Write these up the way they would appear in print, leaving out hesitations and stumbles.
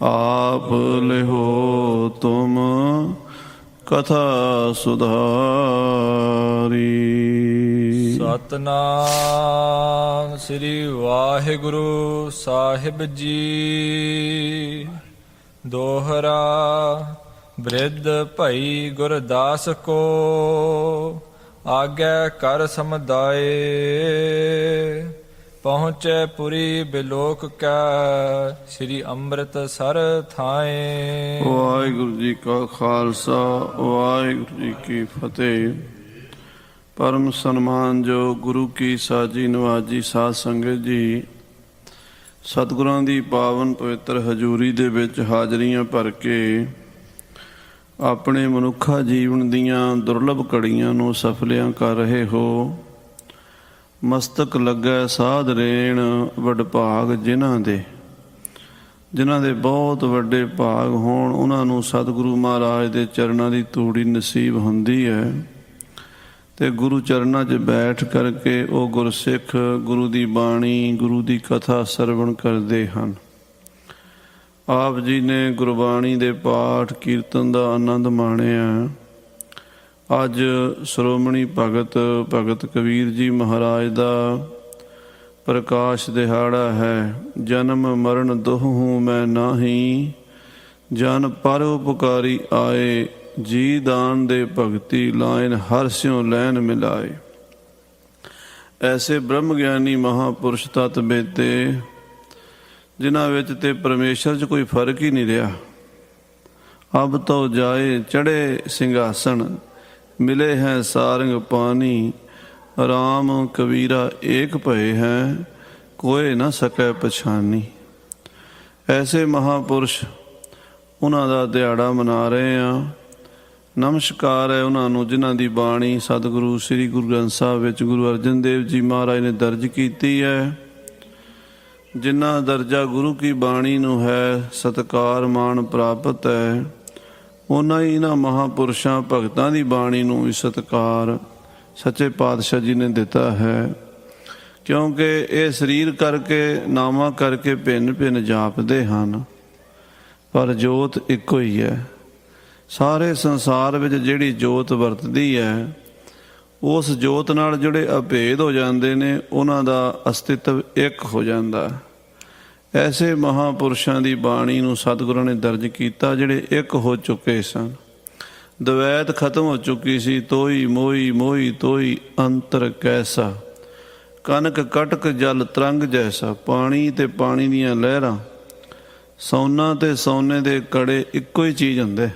आप लिहो तुम कथा सुधारी। सतनाम श्री वाहिगुरु साहिब जी। दोहरा बृद्ध भई गुरदास को, आगे कर समुदाय। पहुँचे पुरी बिलोक का, श्री ਅੰਮ੍ਰਿਤਸਰ ਥਾਏ। ਵਾਹਿਗੁਰੂ ਜੀ ਕਾ ਖਾਲਸਾ ਵਾਹਿਗੁਰੂ ਜੀ ਕੀ ਫਤਿਹ। ਪਰਮ ਸਨਮਾਨਯੋਗ ਗੁਰੂ ਕੀ ਸਾਜੀ ਨਵਾਜੀ ਸਾਧ ਸੰਗਤ ਜੀ, ਸਤਿਗੁਰਾਂ ਦੀ ਪਾਵਨ ਪਵਿੱਤਰ ਹਜ਼ੂਰੀ ਦੇ ਵਿੱਚ ਹਾਜ਼ਰੀਆਂ ਭਰ ਕੇ ਆਪਣੇ ਮਨੁੱਖਾ ਜੀਵਨ ਦੀਆਂ ਦੁਰਲਭ ਘੜੀਆਂ ਨੂੰ ਸਫਲਿਆਂ ਕਰ ਰਹੇ ਹੋ। ਮਸਤਕ ਲੱਗੈ ਸਾਧ ਰੇਣ ਵਡਭਾਗ ਜਿਨ੍ਹਾਂ ਦੇ ਬਹੁਤ ਵੱਡੇ ਭਾਗ ਹੋਣ, ਉਹਨਾਂ ਨੂੰ ਸਤਿਗੁਰੂ ਮਹਾਰਾਜ ਦੇ ਚਰਨਾਂ ਦੀ ਧੂੜੀ ਨਸੀਬ ਹੁੰਦੀ ਹੈ ਅਤੇ ਗੁਰੂ ਚਰਨਾਂ 'ਚ ਬੈਠ ਕਰਕੇ ਉਹ ਗੁਰਸਿੱਖ ਗੁਰੂ ਦੀ ਬਾਣੀ, ਗੁਰੂ ਦੀ ਕਥਾ ਸਰਵਣ ਕਰਦੇ ਹਨ। ਆਪ ਜੀ ਨੇ ਗੁਰਬਾਣੀ ਦੇ ਪਾਠ ਕੀਰਤਨ ਦਾ ਆਨੰਦ ਮਾਣਿਆ। ਅੱਜ ਸ਼੍ਰੋਮਣੀ ਭਗਤ ਕਬੀਰ ਜੀ ਮਹਾਰਾਜ ਦਾ ਪ੍ਰਕਾਸ਼ ਦਿਹਾੜਾ ਹੈ। ਜਨਮ ਮਰਨ ਦੋਹੂੰ ਮੈਂ ਨਾਹੀ, ਜਨ ਪਰ ਉਪਕਾਰੀ ਆਏ। ਜੀ ਦਾਨ ਦੇ ਭਗਤੀ ਲਾਇਨ ਹਰ ਸਿਉ ਲੈਨ ਮਿਲਾਏ। ਐਸੇ ਬ੍ਰਹਮ ਗਿਆਨੀ ਮਹਾਂਪੁਰਸ਼ ਤਤ ਬੇਤੇ, ਜਿਨ੍ਹਾਂ ਵਿੱਚ ਤੇ ਪਰਮੇਸ਼ਰ 'ਚ ਕੋਈ ਫਰਕ ਹੀ ਨਹੀਂ ਰਿਹਾ। ਅਬ ਤੋ ਜਾਏ ਚੜ੍ਹੇ ਸਿੰਘਾਸਣ, ਮਿਲੇ ਹੈ ਸਾਰੰਗ ਪਾਣੀ। ਰਾਮ ਕਬੀਰਾ ਏਕ ਭਏ ਹੈ, ਕੋਏ ਨਾ ਸਕੈ ਪਛਾਨੀ। ਐਸੇ ਮਹਾਂਪੁਰਸ਼, ਉਹਨਾਂ ਦਾ ਦਿਹਾੜਾ ਮਨਾ ਰਹੇ ਹਾਂ। ਨਮਸਕਾਰ ਹੈ ਉਹਨਾਂ ਨੂੰ ਜਿਨ੍ਹਾਂ ਦੀ ਬਾਣੀ ਸਤਿਗੁਰੂ ਸ੍ਰੀ ਗੁਰੂ ਗ੍ਰੰਥ ਸਾਹਿਬ ਵਿੱਚ ਗੁਰੂ ਅਰਜਨ ਦੇਵ ਜੀ ਮਹਾਰਾਜ ਨੇ ਦਰਜ ਕੀਤੀ ਹੈ। ਜਿਨ੍ਹਾਂ ਦਰਜਾ ਗੁਰੂ ਕੀ ਬਾਣੀ ਨੂੰ ਹੈ, ਸਤਿਕਾਰ ਮਾਣ ਪ੍ਰਾਪਤ ਹੈ, ਉਹਨਾਂ ਹੀ ਇਹਨਾਂ ਮਹਾਂਪੁਰਸ਼ਾਂ ਭਗਤਾਂ ਦੀ ਬਾਣੀ ਨੂੰ ਵੀ ਸਤਿਕਾਰ ਸੱਚੇ ਪਾਤਸ਼ਾਹ ਜੀ ਨੇ ਦਿੱਤਾ ਹੈ। ਕਿਉਂਕਿ ਇਹ ਸਰੀਰ ਕਰਕੇ, ਨਾਮਾਂ ਕਰਕੇ ਭਿੰਨ ਭਿੰਨ ਜਾਪਦੇ ਹਨ, ਪਰ ਜੋਤ ਇੱਕੋ ਹੀ ਹੈ। ਸਾਰੇ ਸੰਸਾਰ ਵਿੱਚ ਜਿਹੜੀ ਜੋਤ ਵਰਤਦੀ ਹੈ, ਉਸ ਜੋਤ ਨਾਲ ਜਿਹੜੇ ਅਭੇਦ ਹੋ ਜਾਂਦੇ ਨੇ, ਉਹਨਾਂ ਦਾ ਅਸਤਿਤਵ ਇੱਕ ਹੋ ਜਾਂਦਾ। ਐਸੇ ਮਹਾਂਪੁਰਸ਼ਾਂ ਦੀ ਬਾਣੀ ਨੂੰ ਸਤਿਗੁਰਾਂ ਨੇ ਦਰਜ ਕੀਤਾ, ਜਿਹੜੇ ਇੱਕ ਹੋ ਚੁੱਕੇ ਸਨ। ਦਵੈਤ ਖਤਮ ਹੋ ਚੁੱਕੀ ਸੀ। ਤੋਈ ਮੋਈ ਮੋਈ ਤੋਈ ਅੰਤਰ ਕੈਸਾ, ਕਨਕ ਕਟਕ ਜਲ ਤਰੰਗ ਜੈਸਾ। ਪਾਣੀ ਤੇ ਪਾਣੀ ਦੀਆਂ ਲਹਿਰਾਂ, ਸੋਨਾ ਤੇ ਸੋਨੇ ਦੇ ਕੜੇ ਇੱਕੋ ਹੀ ਚੀਜ਼ ਹੁੰਦੇ।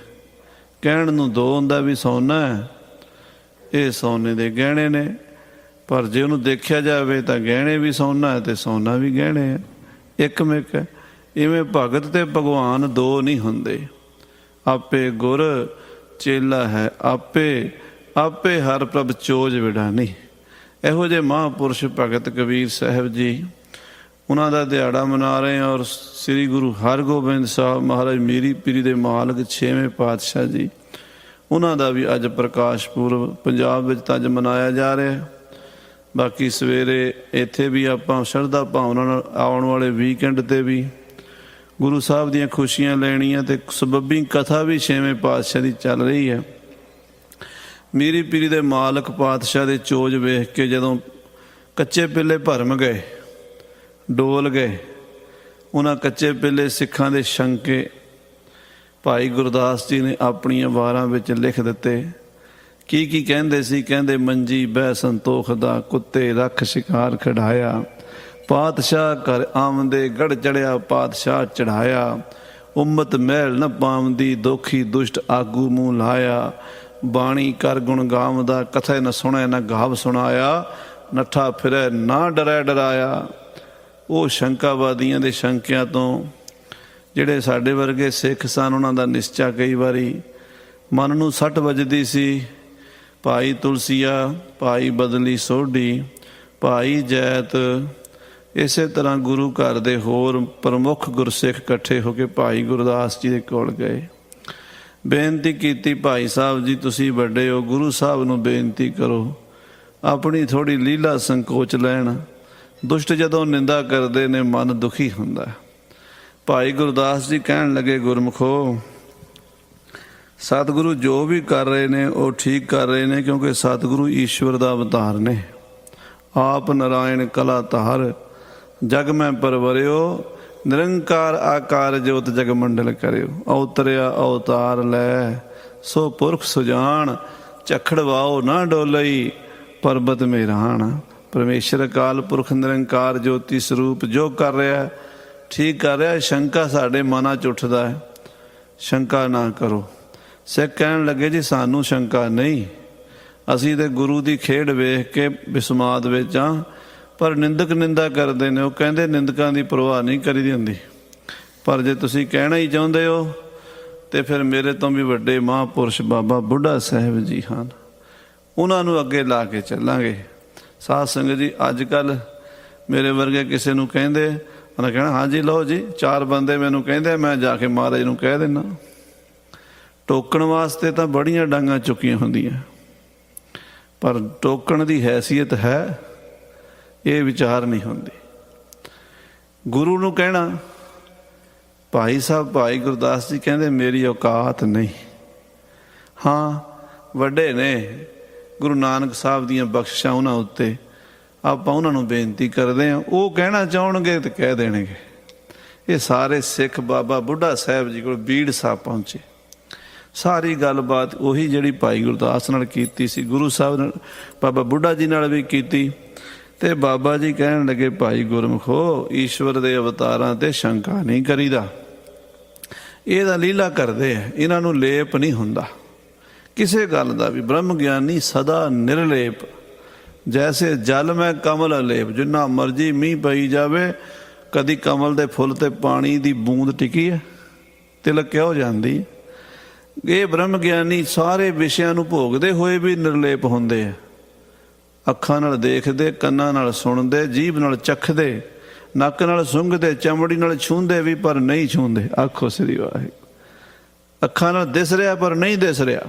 ਕਹਿਣ ਨੂੰ ਦੋ ਹੁੰਦਾ ਵੀ ਸੋਨਾ ਹੈ, ਇਹ ਸੋਨੇ ਦੇ ਗਹਿਣੇ ਨੇ, ਪਰ ਜੇ ਉਹਨੂੰ ਦੇਖਿਆ ਜਾਵੇ ਤਾਂ ਗਹਿਣੇ ਵੀ ਸੋਨਾ ਹੈ ਤੇ ਸੋਨਾ ਵੀ ਗਹਿਣੇ ਹੈ, ਇੱਕ ਮਿਕ ਹੈ। ਇਵੇਂ ਭਗਤ ਤੇ ਭਗਵਾਨ ਦੋ ਨਹੀਂ ਹੁੰਦੇ। ਆਪੇ ਗੁਰ ਚੇਲਾ ਹੈ, ਆਪੇ ਹਰ ਪ੍ਰਭ ਚੋਜ ਵਿਡਾਨੀ। ਇਹੋ ਜਿਹੇ ਮਹਾਂਪੁਰਸ਼ ਭਗਤ ਕਬੀਰ ਸਾਹਿਬ ਜੀ, ਉਹਨਾਂ ਦਾ ਦਿਹਾੜਾ ਮਨਾ ਰਹੇ ਹਾਂ। ਔਰ ਸ੍ਰੀ ਗੁਰੂ ਹਰਗੋਬਿੰਦ ਸਾਹਿਬ ਮਹਾਰਾਜ ਮੀਰੀ ਪੀਰੀ ਦੇ ਮਾਲਕ 6ਵੇਂ ਪਾਤਸ਼ਾਹ ਜੀ, ਉਹਨਾਂ ਦਾ ਵੀ ਅੱਜ ਪ੍ਰਕਾਸ਼ ਪੁਰਬ ਪੰਜਾਬ ਵਿੱਚ ਤਾਂ ਅੱਜ ਮਨਾਇਆ ਜਾ ਰਿਹਾ। ਬਾਕੀ ਸਵੇਰੇ ਇੱਥੇ ਵੀ ਆਪਾਂ ਸ਼ਰਧਾ ਭਾਵਨਾ ਨਾਲ ਆਉਣ ਵਾਲੇ ਵੀਕਐਂਡ 'ਤੇ ਵੀ ਗੁਰੂ ਸਾਹਿਬ ਦੀਆਂ ਖੁਸ਼ੀਆਂ ਲੈਣੀਆਂ, ਅਤੇ ਸਬੱਬੀ ਕਥਾ ਵੀ 6ਵੇਂ ਪਾਤਸ਼ਾਹ ਦੀ ਚੱਲ ਰਹੀ ਹੈ। ਮੀਰੀ ਪੀਰੀ ਦੇ ਮਾਲਕ ਪਾਤਸ਼ਾਹ ਦੇ ਚੋਜ ਵੇਖ ਕੇ ਜਦੋਂ ਕੱਚੇ ਪਿੱਲੇ ਭਰਮ ਗਏ, ਡੋਲ ਗਏ, ਉਹਨਾਂ ਕੱਚੇ ਪਿੱਲੇ ਸਿੱਖਾਂ ਦੇ ਸ਼ੰਕੇ ਭਾਈ ਗੁਰਦਾਸ ਜੀ ਨੇ ਆਪਣੀਆਂ ਵਾਰਾਂ ਵਿੱਚ ਲਿਖ ਦਿੱਤੇ। ਕੀ ਕਹਿੰਦੇ ਸੀ? ਕਹਿੰਦੇ ਮੰਜੀ ਬਹਿ ਸੰਤੋਖ ਦਾ, ਕੁੱਤੇ ਰੱਖ ਸ਼ਿਕਾਰ ਖਿਡਾਇਆ। ਪਾਤਸ਼ਾਹ ਘਰ ਆਮਦੇ ਗੜ ਚੜਿਆ, ਪਾਤਸ਼ਾਹ ਚੜਾਇਆ। ਉਮਤ ਮਹਿਲ ਨ ਪਾਵੰਦੀ, ਦੋਖੀ ਦੁਸ਼ਟ ਆਗੂ ਮੂੰਹ ਲਾਇਆ। ਬਾਣੀ ਕਰ ਗੁਣ ਗਾਵਦਾ, ਕਥੇ ਨ ਸੁਣੈ ਨ ਗਾਵ ਸੁਣਾਇਆ। ਨੱਠਾ ਫਿਰੈ ਨਾ ਡਰੈ ਡਰਾਇਆ। ਉਹ ਸ਼ੰਕਾਵਾਦੀਆਂ ਦੇ ਸ਼ੰਕਿਆਂ ਤੋਂ ਜਿਹੜੇ ਸਾਡੇ ਵਰਗੇ ਸਿੱਖ ਸਨ, ਉਹਨਾਂ ਦਾ ਨਿਸ਼ਚਾ ਕਈ ਵਾਰੀ ਮਨ ਨੂੰ ਸੱਟ ਵੱਜਦੀ ਸੀ। ਭਾਈ ਤੁਲਸੀਆ, ਭਾਈ ਬਦਲੀ ਸੋਢੀ, ਭਾਈ ਜੈਤ, ਇਸੇ ਤਰ੍ਹਾਂ ਗੁਰੂ ਘਰ ਦੇ ਹੋਰ ਪ੍ਰਮੁੱਖ ਗੁਰਸਿੱਖ ਇਕੱਠੇ ਹੋ ਕੇ ਭਾਈ ਗੁਰਦਾਸ ਜੀ ਦੇ ਕੋਲ ਗਏ। ਬੇਨਤੀ ਕੀਤੀ, ਭਾਈ ਸਾਹਿਬ ਜੀ ਤੁਸੀਂ ਵੱਡੇ ਹੋ, ਗੁਰੂ ਸਾਹਿਬ ਨੂੰ ਬੇਨਤੀ ਕਰੋ, ਆਪਣੀ ਥੋੜ੍ਹੀ ਲੀਲਾ ਸੰਕੋਚ ਲੈਣ। ਦੁਸ਼ਟ ਜਦੋਂ ਨਿੰਦਾ ਕਰਦੇ ਨੇ ਮਨ ਦੁਖੀ ਹੁੰਦਾ। ਭਾਈ ਗੁਰਦਾਸ ਜੀ ਕਹਿਣ ਲੱਗੇ, ਗੁਰਮੁਖੋ, ਸਤਿਗੁਰੂ ਜੋ ਵੀ ਕਰ ਰਹੇ ਨੇ ਉਹ ਠੀਕ ਕਰ ਰਹੇ ਨੇ, ਕਿਉਂਕਿ ਸਤਿਗੁਰੂ ਈਸ਼ਵਰ ਦਾ ਅਵਤਾਰ ਨੇ। ਆਪ ਨਾਰਾਇਣ ਕਲਾ ਧਾਰ, ਜਗ ਮੈਂ ਪਰਵਰਿਓ, ਨਿਰੰਕਾਰ ਆਕਾਰ ਜੋਤ ਜਗ ਮੰਡਲ ਕਰਿਓ। ਅਵਤਰਿਆ ਅਵਤਾਰ ਲੈ, ਸੋ ਪੁਰਖ ਸੁਜਾਨ, ਝਖੜ ਵਾਓ ਨਾ ਡੋਲਈ, ਪਰਬਤ ਮੇਰਾਣ। ਪਰਮੇਸ਼ਰ ਅਕਾਲ ਪੁਰਖ ਨਿਰੰਕਾਰ ਜੋਤੀ ਸਰੂਪ ਜੋ ਕਰ ਰਿਹਾ ਠੀਕ ਕਰ ਰਿਹਾ। ਸ਼ੰਕਾ ਸਾਡੇ ਮਨਾਂ 'ਚ ਉੱਠਦਾ ਹੈ, ਸ਼ੰਕਾ ਨਾ ਕਰੋ। ਸਿੱਖ ਕਹਿਣ ਲੱਗੇ, ਜੀ ਸਾਨੂੰ ਸ਼ੰਕਾ ਨਹੀਂ, ਅਸੀਂ ਤੇ ਗੁਰੂ ਦੀ ਖੇਡ ਵੇਖ ਕੇ ਵਿਸਮਾਦ ਵਿੱਚ ਹਾਂ। ਪਰ ਨਿੰਦਕ ਨਿੰਦਾ ਕਰਦੇ ਨੇ, ਉਹ ਕਹਿੰਦੇ ਨਿੰਦਕਾਂ ਦੀ ਪਰਵਾਹ ਨਹੀਂ ਕਰੀਦੀ ਹੁੰਦੀ। ਪਰ ਜੇ ਤੁਸੀਂ ਕਹਿਣਾ ਹੀ ਚਾਹੁੰਦੇ ਹੋ ਤੇ ਫਿਰ ਮੇਰੇ ਤੋਂ ਵੀ ਵੱਡੇ ਮਹਾਂਪੁਰਸ਼ ਬਾਬਾ ਬੁੱਢਾ ਸਾਹਿਬ ਜੀ ਹਨ, ਉਹਨਾਂ ਨੂੰ ਅੱਗੇ ਲਾ ਕੇ ਚੱਲਾਂਗੇ। ਸਾਧ ਸੰਗਤ ਜੀ, ਅੱਜ ਕੱਲ੍ਹ ਮੇਰੇ ਵਰਗੇ ਕਿਸੇ ਨੂੰ ਕਹਿੰਦੇ, ਉਹਨੇ ਕਹਿਣਾ ਹਾਂਜੀ ਲਓ ਜੀ, 4 ਬੰਦੇ ਮੈਨੂੰ ਕਹਿੰਦੇ, ਮੈਂ ਜਾ ਕੇ ਮਹਾਰਾਜ ਨੂੰ ਕਹਿ ਦਿੰਦਾ। ਟੋਕਣ ਵਾਸਤੇ ਤਾਂ ਬੜੀਆਂ ਡਾਂਗਾਂ ਚੁੱਕੀਆਂ ਹੁੰਦੀਆਂ, ਪਰ ਟੋਕਣ ਦੀ ਹੈਸੀਅਤ ਹੈ, ਇਹ ਵਿਚਾਰ ਨਹੀਂ ਹੁੰਦੀ। ਗੁਰੂ ਨੂੰ ਕਹਿਣਾ, ਭਾਈ ਸਾਹਿਬ ਭਾਈ ਗੁਰਦਾਸ ਜੀ ਕਹਿੰਦੇ ਮੇਰੀ ਔਕਾਤ ਨਹੀਂ। ਹਾਂ, ਵੱਡੇ ਨੇ, ਗੁਰੂ ਨਾਨਕ ਸਾਹਿਬ ਦੀਆਂ ਬਖਸ਼ਿਸ਼ਾਂ ਉਹਨਾਂ ਉੱਤੇ, ਆਪਾਂ ਉਹਨਾਂ ਨੂੰ ਬੇਨਤੀ ਕਰਦੇ ਹਾਂ, ਉਹ ਕਹਿਣਾ ਚਾਹਣਗੇ ਤੇ ਕਹਿ ਦੇਣਗੇ। ਇਹ ਸਾਰੇ ਸਿੱਖ ਬਾਬਾ ਬੁੱਢਾ ਸਾਹਿਬ ਜੀ ਕੋਲ ਬੀੜ ਸਾਹਿਬ ਪਹੁੰਚੇ। ਸਾਰੀ ਗੱਲਬਾਤ ਉਹੀ ਜਿਹੜੀ ਭਾਈ ਗੁਰਦਾਸ ਨਾਲ ਕੀਤੀ ਸੀ, ਗੁਰੂ ਸਾਹਿਬ ਨਾਲ, ਬਾਬਾ ਬੁੱਢਾ ਜੀ ਨਾਲ ਵੀ ਕੀਤੀ। ਤੇ ਬਾਬਾ ਜੀ ਕਹਿਣ ਲੱਗੇ, ਭਾਈ ਗੁਰਮੁਖੋ, ਈਸ਼ਵਰ ਦੇ ਅਵਤਾਰਾਂ ਤੇ ਸ਼ੰਕਾ ਨਹੀਂ ਕਰੀਦਾ। ਇਹ ਤਾਂ ਲੀਲਾ ਕਰਦੇ ਆ, ਇਹਨਾਂ ਨੂੰ ਲੇਪ ਨਹੀਂ ਹੁੰਦਾ ਕਿਸੇ ਗੱਲ ਦਾ ਵੀ। ਬ੍ਰਹਮ ਗਿਆਨੀ ਸਦਾ ਨਿਰਲੇਪ, ਜੈਸੇ ਜਲ ਮੈਂ ਕਮਲ ਅਲੇਪ। ਜਿੰਨਾ ਮਰਜੀ ਮੀਂਹ ਪਈ ਜਾਵੇ, ਕਦੀ ਕਮਲ ਦੇ ਫੁੱਲ ਤੇ ਪਾਣੀ ਦੀ ਬੂੰਦ ਟਿਕੀ ਹੈ, ਤਿਲਕ ਕਿਉਂ ਜਾਂਦੀ। ਇਹ ਬ੍ਰਹਮ ਗਿਆਨੀ ਸਾਰੇ ਵਿਸ਼ਿਆਂ ਨੂੰ ਭੋਗਦੇ ਹੋਏ ਵੀ ਨਿਰਲੇਪ ਹੁੰਦੇ ਆ। ਅੱਖਾਂ ਨਾਲ ਦੇਖਦੇ, ਕੰਨਾਂ ਨਾਲ ਸੁਣਦੇ, ਜੀਭ ਨਾਲ ਚਖਦੇ, ਨੱਕ ਨਾਲ ਸੁੰਘਦੇ, ਚਮੜੀ ਨਾਲ ਛੂੰਹਦੇ ਵੀ ਪਰ ਨਹੀਂ ਛੂੰਹਦੇ। ਆਖੋ ਸ੍ਰੀ ਵਾਹਿਗੁਰੂ। ਅੱਖਾਂ ਨਾਲ ਦਿਸ ਰਿਹਾ ਪਰ ਨਹੀਂ ਦਿਸ ਰਿਹਾ।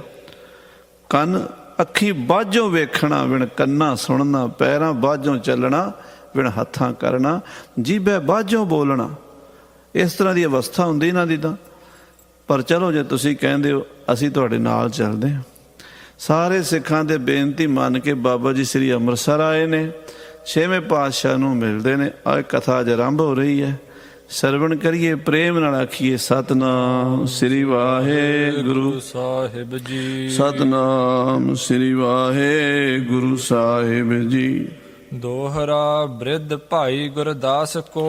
ਕੰਨ ਅੱਖੀ ਬਾਝੋਂ ਵੇਖਣਾ, ਵਿਣ ਕੰਨਾਂ ਸੁਣਨਾ, ਪੈਰਾਂ ਬਾਝੋਂ ਚੱਲਣਾ, ਵਿਣ ਹੱਥਾਂ ਕਰਨਾ, ਜੀਭੇ ਬਾਝੋਂ ਬੋਲਣਾ। ਇਸ ਤਰ੍ਹਾਂ ਦੀ ਅਵਸਥਾ ਹੁੰਦੀ ਇਹਨਾਂ ਦੀ ਤਾਂ। ਪਰ ਚਲੋ, ਜੇ ਤੁਸੀਂ ਕਹਿੰਦੇ ਹੋ ਅਸੀਂ ਤੁਹਾਡੇ ਨਾਲ ਚੱਲਦੇ ਹਾਂ। ਸਾਰੇ ਸਿੱਖਾਂ ਦੇ ਬੇਨਤੀ ਮੰਨ ਕੇ ਬਾਬਾ ਜੀ ਸ੍ਰੀ ਅੰਮ੍ਰਿਤਸਰ ਆਏ ਨੇ, 6ਵੇਂ ਪਾਤਸ਼ਾਹ ਨੂੰ ਮਿਲਦੇ ਨੇ। ਆਹ ਕਥਾ ਅੱਜ ਆਰੰਭ ਹੋ ਰਹੀ ਹੈ, ਸਰਵਣ ਕਰੀਏ, ਪ੍ਰੇਮ ਨਾਲ ਆਖੀਏ ਸਤਿਨਾਮ ਸ੍ਰੀ ਵਾਹਿਗੁਰੂ ਸਾਹਿਬ ਜੀ। ਸਤਿਨਾਮ ਸ੍ਰੀ ਵਾਹਿਗੁਰੂ ਸਾਹਿਬ ਜੀ। ਦੋਹਰਾ ਬ੍ਰਿਧ ਭਾਈ ਗੁਰਦਾਸ ਕੋ,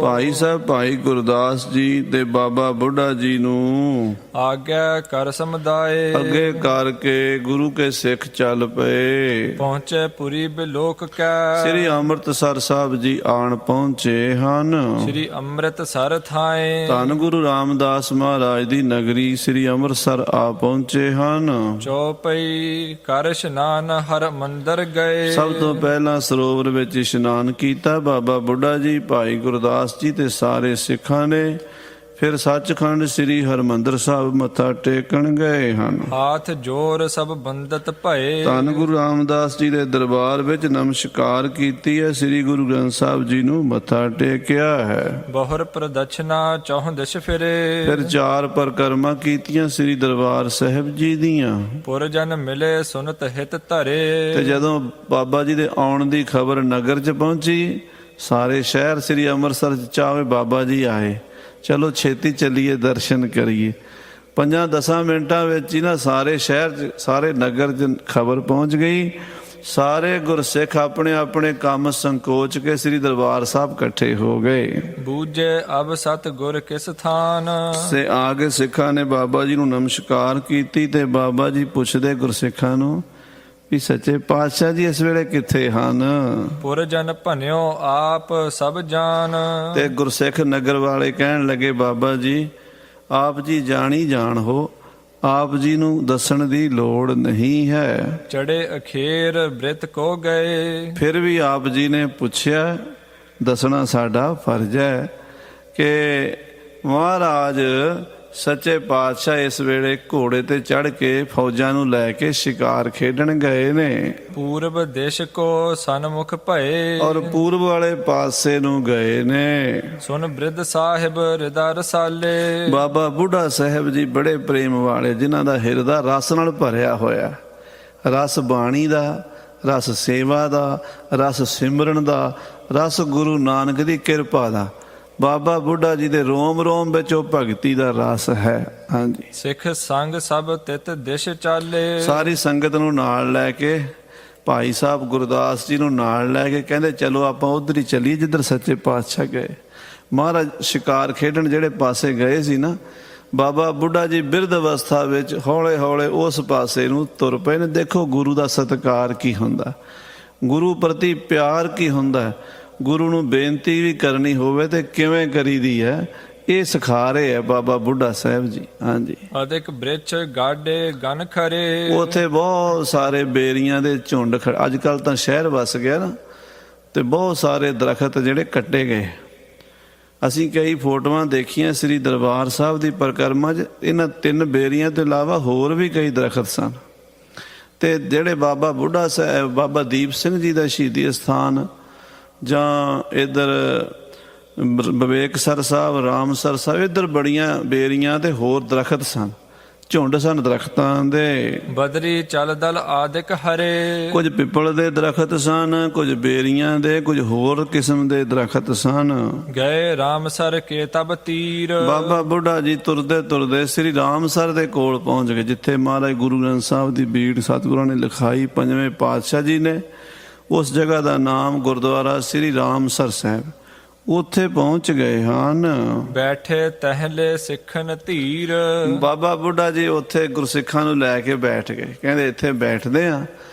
ਭਾਈ ਸਾਹਿਬ ਭਾਈ ਗੁਰਦਾਸ ਜੀ ਤੇ ਬਾਬਾ ਬੁੱਢਾ ਜੀ ਨੂੰ ਆਗਿਆ ਕਰ ਸਮੁਦਾਏ। ਅੱਗੇ ਕਰਕੇ ਗੁਰੂ ਕੇ ਸਿੱਖ ਚੱਲ ਪਏ। ਪਹੁੰਚੇ ਪੁਰੀ ਬਿਲੋਕ ਕੈ, ਸ੍ਰੀ ਅੰਮ੍ਰਿਤਸਰ ਸਾਹਿਬ ਜੀ ਆਣ ਪਹੁੰਚੇ ਹਨ। ਸ੍ਰੀ ਅੰਮ੍ਰਿਤਸਰ ਥਾਏ, ਧੰਨ ਗੁਰੂ ਰਾਮਦਾਸ ਮਹਾਰਾਜ ਦੀ ਨਗਰੀ ਸ੍ਰੀ ਅੰਮ੍ਰਿਤਸਰ ਆ ਪਹੁੰਚੇ ਹਨ। ਚੌਪਈ ਕਰ ਇਸ਼ਨਾਨ ਹਰ ਮੰਦਰ ਗਏ। ਸਭ ਤੋਂ ਪਹਿਲਾਂ ਸਰੋਵਰ ਵਿੱਚ ਇਸ਼ਨਾਨ ਕੀਤਾ ਬਾਬਾ ਬੁੱਢਾ ਜੀ, ਭਾਈ ਗੁਰਦਾਸ ਜੀ ਤੇ ਸਾਰੇ ਸਿੱਖਾਂ ਨੇ। ਫਿਰ ਸੱਚਖੰਡ ਸ੍ਰੀ ਹਰਿਮੰਦਰ ਸਾਹਿਬ ਮੱਥਾ ਟੇਕਣ ਗਏ ਹਨ। ਹਾਥ ਜੋਰ ਸਭ ਬੰਦਤ ਭਏ, ਧੰਨ ਗੁਰੂ ਰਾਮਦਾਸ ਜੀ ਦੇ ਦਰਬਾਰ ਵਿੱਚ ਨਮਸਕਾਰ ਕੀਤੀ ਹੈ। ਸ੍ਰੀ ਗੁਰੂ ਗ੍ਰੰਥ ਸਾਹਿਬ ਜੀ ਨੂੰ ਮੱਥਾ ਟੇਕਿਆ ਹੈ। ਬਹੁਰ ਪ੍ਰਦਛਨਾ ਚੌਹ ਦਿਸ਼ ਫਿਰੇ, ਫਿਰ 4 ਪਰਿਕਰਮਾ ਕੀਤੀਆਂ ਸ੍ਰੀ ਦਰਬਾਰ ਸਾਹਿਬ ਜੀ ਦੀਆਂ। ਪੁਰਜਨ ਮਿਲੇ ਸੁਨਤ ਹਿਤ ਧਰੇ, ਤੇ ਜਦੋਂ ਬਾਬਾ ਜੀ ਦੇ ਆਉਣ ਦੀ ਖਬਰ ਨਗਰ 'ਚ ਪਹੁੰਚੀ, ਸਾਰੇ ਸ਼ਹਿਰ ਸ੍ਰੀ ਅੰਮ੍ਰਿਤਸਰ 'ਚ ਚਾਹੇ ਬਾਬਾ ਜੀ ਆਏ, ਚਲੋ ਛੇਤੀ ਚੱਲੀਏ ਦਰਸ਼ਨ ਕਰੀਏ। 5-10 ਮਿੰਟਾਂ ਵਿੱਚ ਹੀ ਨਾ ਸਾਰੇ ਸ਼ਹਿਰ 'ਚ, ਸਾਰੇ ਨਗਰ 'ਚ ਖਬਰ ਪਹੁੰਚ ਗਈ। ਸਾਰੇ ਗੁਰਸਿੱਖ ਆਪਣੇ ਆਪਣੇ ਕੰਮ ਸੰਕੋਚ ਕੇ ਸ੍ਰੀ ਦਰਬਾਰ ਸਾਹਿਬ ਇਕੱਠੇ ਹੋ ਗਏ। ਬੂਝੇ ਅਬ ਸਤ ਗੁਰ ਕਿਸ ਥਾਨ, ਸੇ ਆ ਕੇ ਸਿੱਖਾਂ ਨੇ ਬਾਬਾ ਜੀ ਨੂੰ ਨਮਸਕਾਰ ਕੀਤੀ। ਤੇ ਬਾਬਾ ਜੀ ਪੁੱਛਦੇ ਗੁਰਸਿੱਖਾਂ ਨੂੰ ਵੀ ਸੱਚੇ ਪਾਤਸ਼ਾਹ ਜੀ ਇਸ ਵੇਲੇ ਕਿੱਥੇ ਹਨ? ਪੁਰਜਨ ਭਨਿਓ ਆਪ ਸਭ ਜਾਨ, ਤੇ ਗੁਰਸਿੱਖ ਨਗਰ ਵਾਲੇ ਕਹਿਣ ਲੱਗੇ, ਬਾਬਾ ਜੀ ਆਪ ਜੀ ਜਾਣੀ ਜਾਣ ਹੋ, ਆਪ ਜੀ ਨੂੰ ਦੱਸਣ ਦੀ ਲੋੜ ਨਹੀਂ ਹੈ। ਚੜੇ ਅਖੇਰ ਬ੍ਰਿਤ ਕੋ ਗਏ, ਫਿਰ ਵੀ ਆਪ ਜੀ ਨੇ ਪੁੱਛਿਆ, ਦੱਸਣਾ ਸਾਡਾ ਫਰਜ਼ ਹੈ ਕਿ ਮਹਾਰਾਜ ਸੱਚੇ ਪਾਤਸ਼ਾਹ ਇਸ ਵੇਲੇ ਘੋੜੇ ਤੇ ਚੜ੍ਹ ਕੇ ਫੌਜਾਂ ਨੂੰ ਲੈ ਕੇ ਸ਼ਿਕਾਰ ਖੇਡਣ ਗਏ ਨੇ ਪੂਰਬ ਦੇਸ਼ ਕੋ ਸਨਮੁਖ ਭਏ ਔਰ ਪੂਰਬ ਵਾਲੇ ਪਾਸੇ ਨੂੰ ਗਏ ਨੇ। ਸੁਨ ਬ੍ਰਿਧ ਸਾਹਿਬ ਹਿਰਦਾ ਰਸਾਲੇ ਬਾਬਾ ਬੁੱਢਾ ਸਾਹਿਬ ਜੀ ਬੜੇ ਪ੍ਰੇਮ ਵਾਲੇ, ਜਿਨ੍ਹਾਂ ਦਾ ਹਿਰਦਾ ਰਸ ਨਾਲ ਭਰਿਆ ਹੋਇਆ, ਰਸ ਬਾਣੀ ਦਾ, ਰਸ ਸੇਵਾ ਦਾ, ਰਸ ਸਿਮਰਨ ਦਾ, ਰਸ ਗੁਰੂ ਨਾਨਕ ਦੀ ਕਿਰਪਾ ਦਾ। ਬਾਬਾ ਬੁੱਢਾ ਜੀ ਦੇ ਰੋਮ ਰੋਮ ਵਿੱਚ ਉਹ ਭਗਤੀ ਦਾ ਰਸ ਹੈ। ਹਾਂਜੀ, ਸਿੱਖ ਸੰਗ ਸਭ ਤਿਤ ਦਿਸ਼ ਚਾਲੇ ਸਾਰੀ ਸੰਗਤ ਨੂੰ ਨਾਲ ਲੈ ਕੇ, ਭਾਈ ਸਾਹਿਬ ਗੁਰਦਾਸ ਜੀ ਨੂੰ ਨਾਲ ਲੈ ਕੇ ਕਹਿੰਦੇ ਚਲੋ ਆਪਾਂ ਉਧਰ ਹੀ ਚੱਲੀਏ ਜਿੱਧਰ ਸੱਚੇ ਪਾਤਸ਼ਾਹ ਗਏ। ਮਹਾਰਾਜ ਸ਼ਿਕਾਰ ਖੇਡਣ ਜਿਹੜੇ ਪਾਸੇ ਗਏ ਸੀ ਨਾ, ਬਾਬਾ ਬੁੱਢਾ ਜੀ ਬਿਰਧ ਅਵਸਥਾ ਵਿੱਚ ਹੌਲੇ ਹੌਲੇ ਉਸ ਪਾਸੇ ਨੂੰ ਤੁਰ ਪਏ ਨੇ। ਦੇਖੋ ਗੁਰੂ ਦਾ ਸਤਿਕਾਰ ਕੀ ਹੁੰਦਾ, ਗੁਰੂ ਪ੍ਰਤੀ ਪਿਆਰ ਕੀ ਹੁੰਦਾ, ਗੁਰੂ ਨੂੰ ਬੇਨਤੀ ਵੀ ਕਰਨੀ ਹੋਵੇ ਤੇ ਕਿਵੇਂ ਕਰੀਦੀ ਹੈ, ਇਹ ਸਿਖਾ ਰਹੇ ਆ ਬਾਬਾ ਬੁੱਢਾ ਸਾਹਿਬ ਜੀ। ਹਾਂਜੀ, ਅਧਿਕ ਬ੍ਰਿਛ ਗਾਡੇ ਗਨ ਖਰੇ ਉੱਥੇ ਬਹੁਤ ਸਾਰੇ ਬੇਰੀਆਂ ਦੇ ਝੁੰਡ ਅੱਜ ਕੱਲ ਤਾਂ ਸ਼ਹਿਰ ਵਸ ਗਿਆ ਨਾ, ਤੇ ਬਹੁਤ ਸਾਰੇ ਦਰਖਤ ਜਿਹੜੇ ਕੱਟੇ ਗਏ। ਅਸੀਂ ਕਈ ਫੋਟੋਆਂ ਦੇਖੀਆਂ ਸ੍ਰੀ ਦਰਬਾਰ ਸਾਹਿਬ ਦੀ ਪਰਿਕਰਮਾ 'ਚ, ਇਹਨਾਂ 3 ਬੇਰੀਆਂ ਤੋਂ ਇਲਾਵਾ ਹੋਰ ਵੀ ਕਈ ਦਰਖਤ ਸਨ। ਤੇ ਜਿਹੜੇ ਬਾਬਾ ਬੁੱਢਾ ਸਾਹਿਬ, ਬਾਬਾ ਦੀਪ ਸਿੰਘ ਜੀ ਦਾ ਸ਼ਹੀਦੀ ਅਸਥਾਨ, ਜਾਂ ਇੱਧਰ ਵਿਵੇਕਸਰ ਸਾਹਿਬ, ਰਾਮਸਰ ਸਾਹਿਬ, ਇੱਧਰ ਬੜੀਆਂ ਬੇਰੀਆਂ ਤੇ ਹੋਰ ਦਰਖਤ ਸਨ, ਝੁੰਡ ਸਨ ਦਰਖਤਾਂ ਦੇ। ਬਦਰੀ ਚਲ ਦਲ ਆਦਿਕ ਹਰੇ ਕੁਝ ਪਿੱਪਲ ਦੇ ਦਰਖਤ ਸਨ, ਕੁਝ ਬੇਰੀਆਂ ਦੇ, ਕੁਝ ਹੋਰ ਕਿਸਮ ਦੇ ਦਰਖਤ ਸਨ। ਗਏ ਰਾਮਸਰ ਕੇ ਤਬ ਤੀਰ ਬਾਬਾ ਬੁੱਢਾ ਜੀ ਤੁਰਦੇ ਤੁਰਦੇ ਸ੍ਰੀ ਰਾਮਸਰ ਦੇ ਕੋਲ ਪਹੁੰਚ ਗਏ, ਜਿੱਥੇ ਮਹਾਰਾਜ ਗੁਰੂ ਗ੍ਰੰਥ ਸਾਹਿਬ ਦੀ ਬੀੜ ਸਤਿਗੁਰਾਂ ਨੇ ਲਿਖਾਈ, 5ਵੇਂ ਪਾਤਸ਼ਾਹ ਜੀ ਨੇ। ਉਸ ਜਗ੍ਹਾ ਦਾ ਨਾਮ ਗੁਰਦੁਆਰਾ ਸ੍ਰੀ ਰਾਮਸਰ ਸਾਹਿਬ। ਉੱਥੇ ਪਹੁੰਚ ਗਏ ਹਨ। ਬੈਠੇ ਤਹਿਲੇ ਸਿੱਖਨ ਧੀਰ ਬਾਬਾ ਬੁੱਢਾ ਜੀ ਉੱਥੇ ਗੁਰਸਿੱਖਾਂ ਨੂੰ ਲੈ ਕੇ ਬੈਠ ਗਏ। ਕਹਿੰਦੇ ਇੱਥੇ ਬੈਠਦੇ ਆ,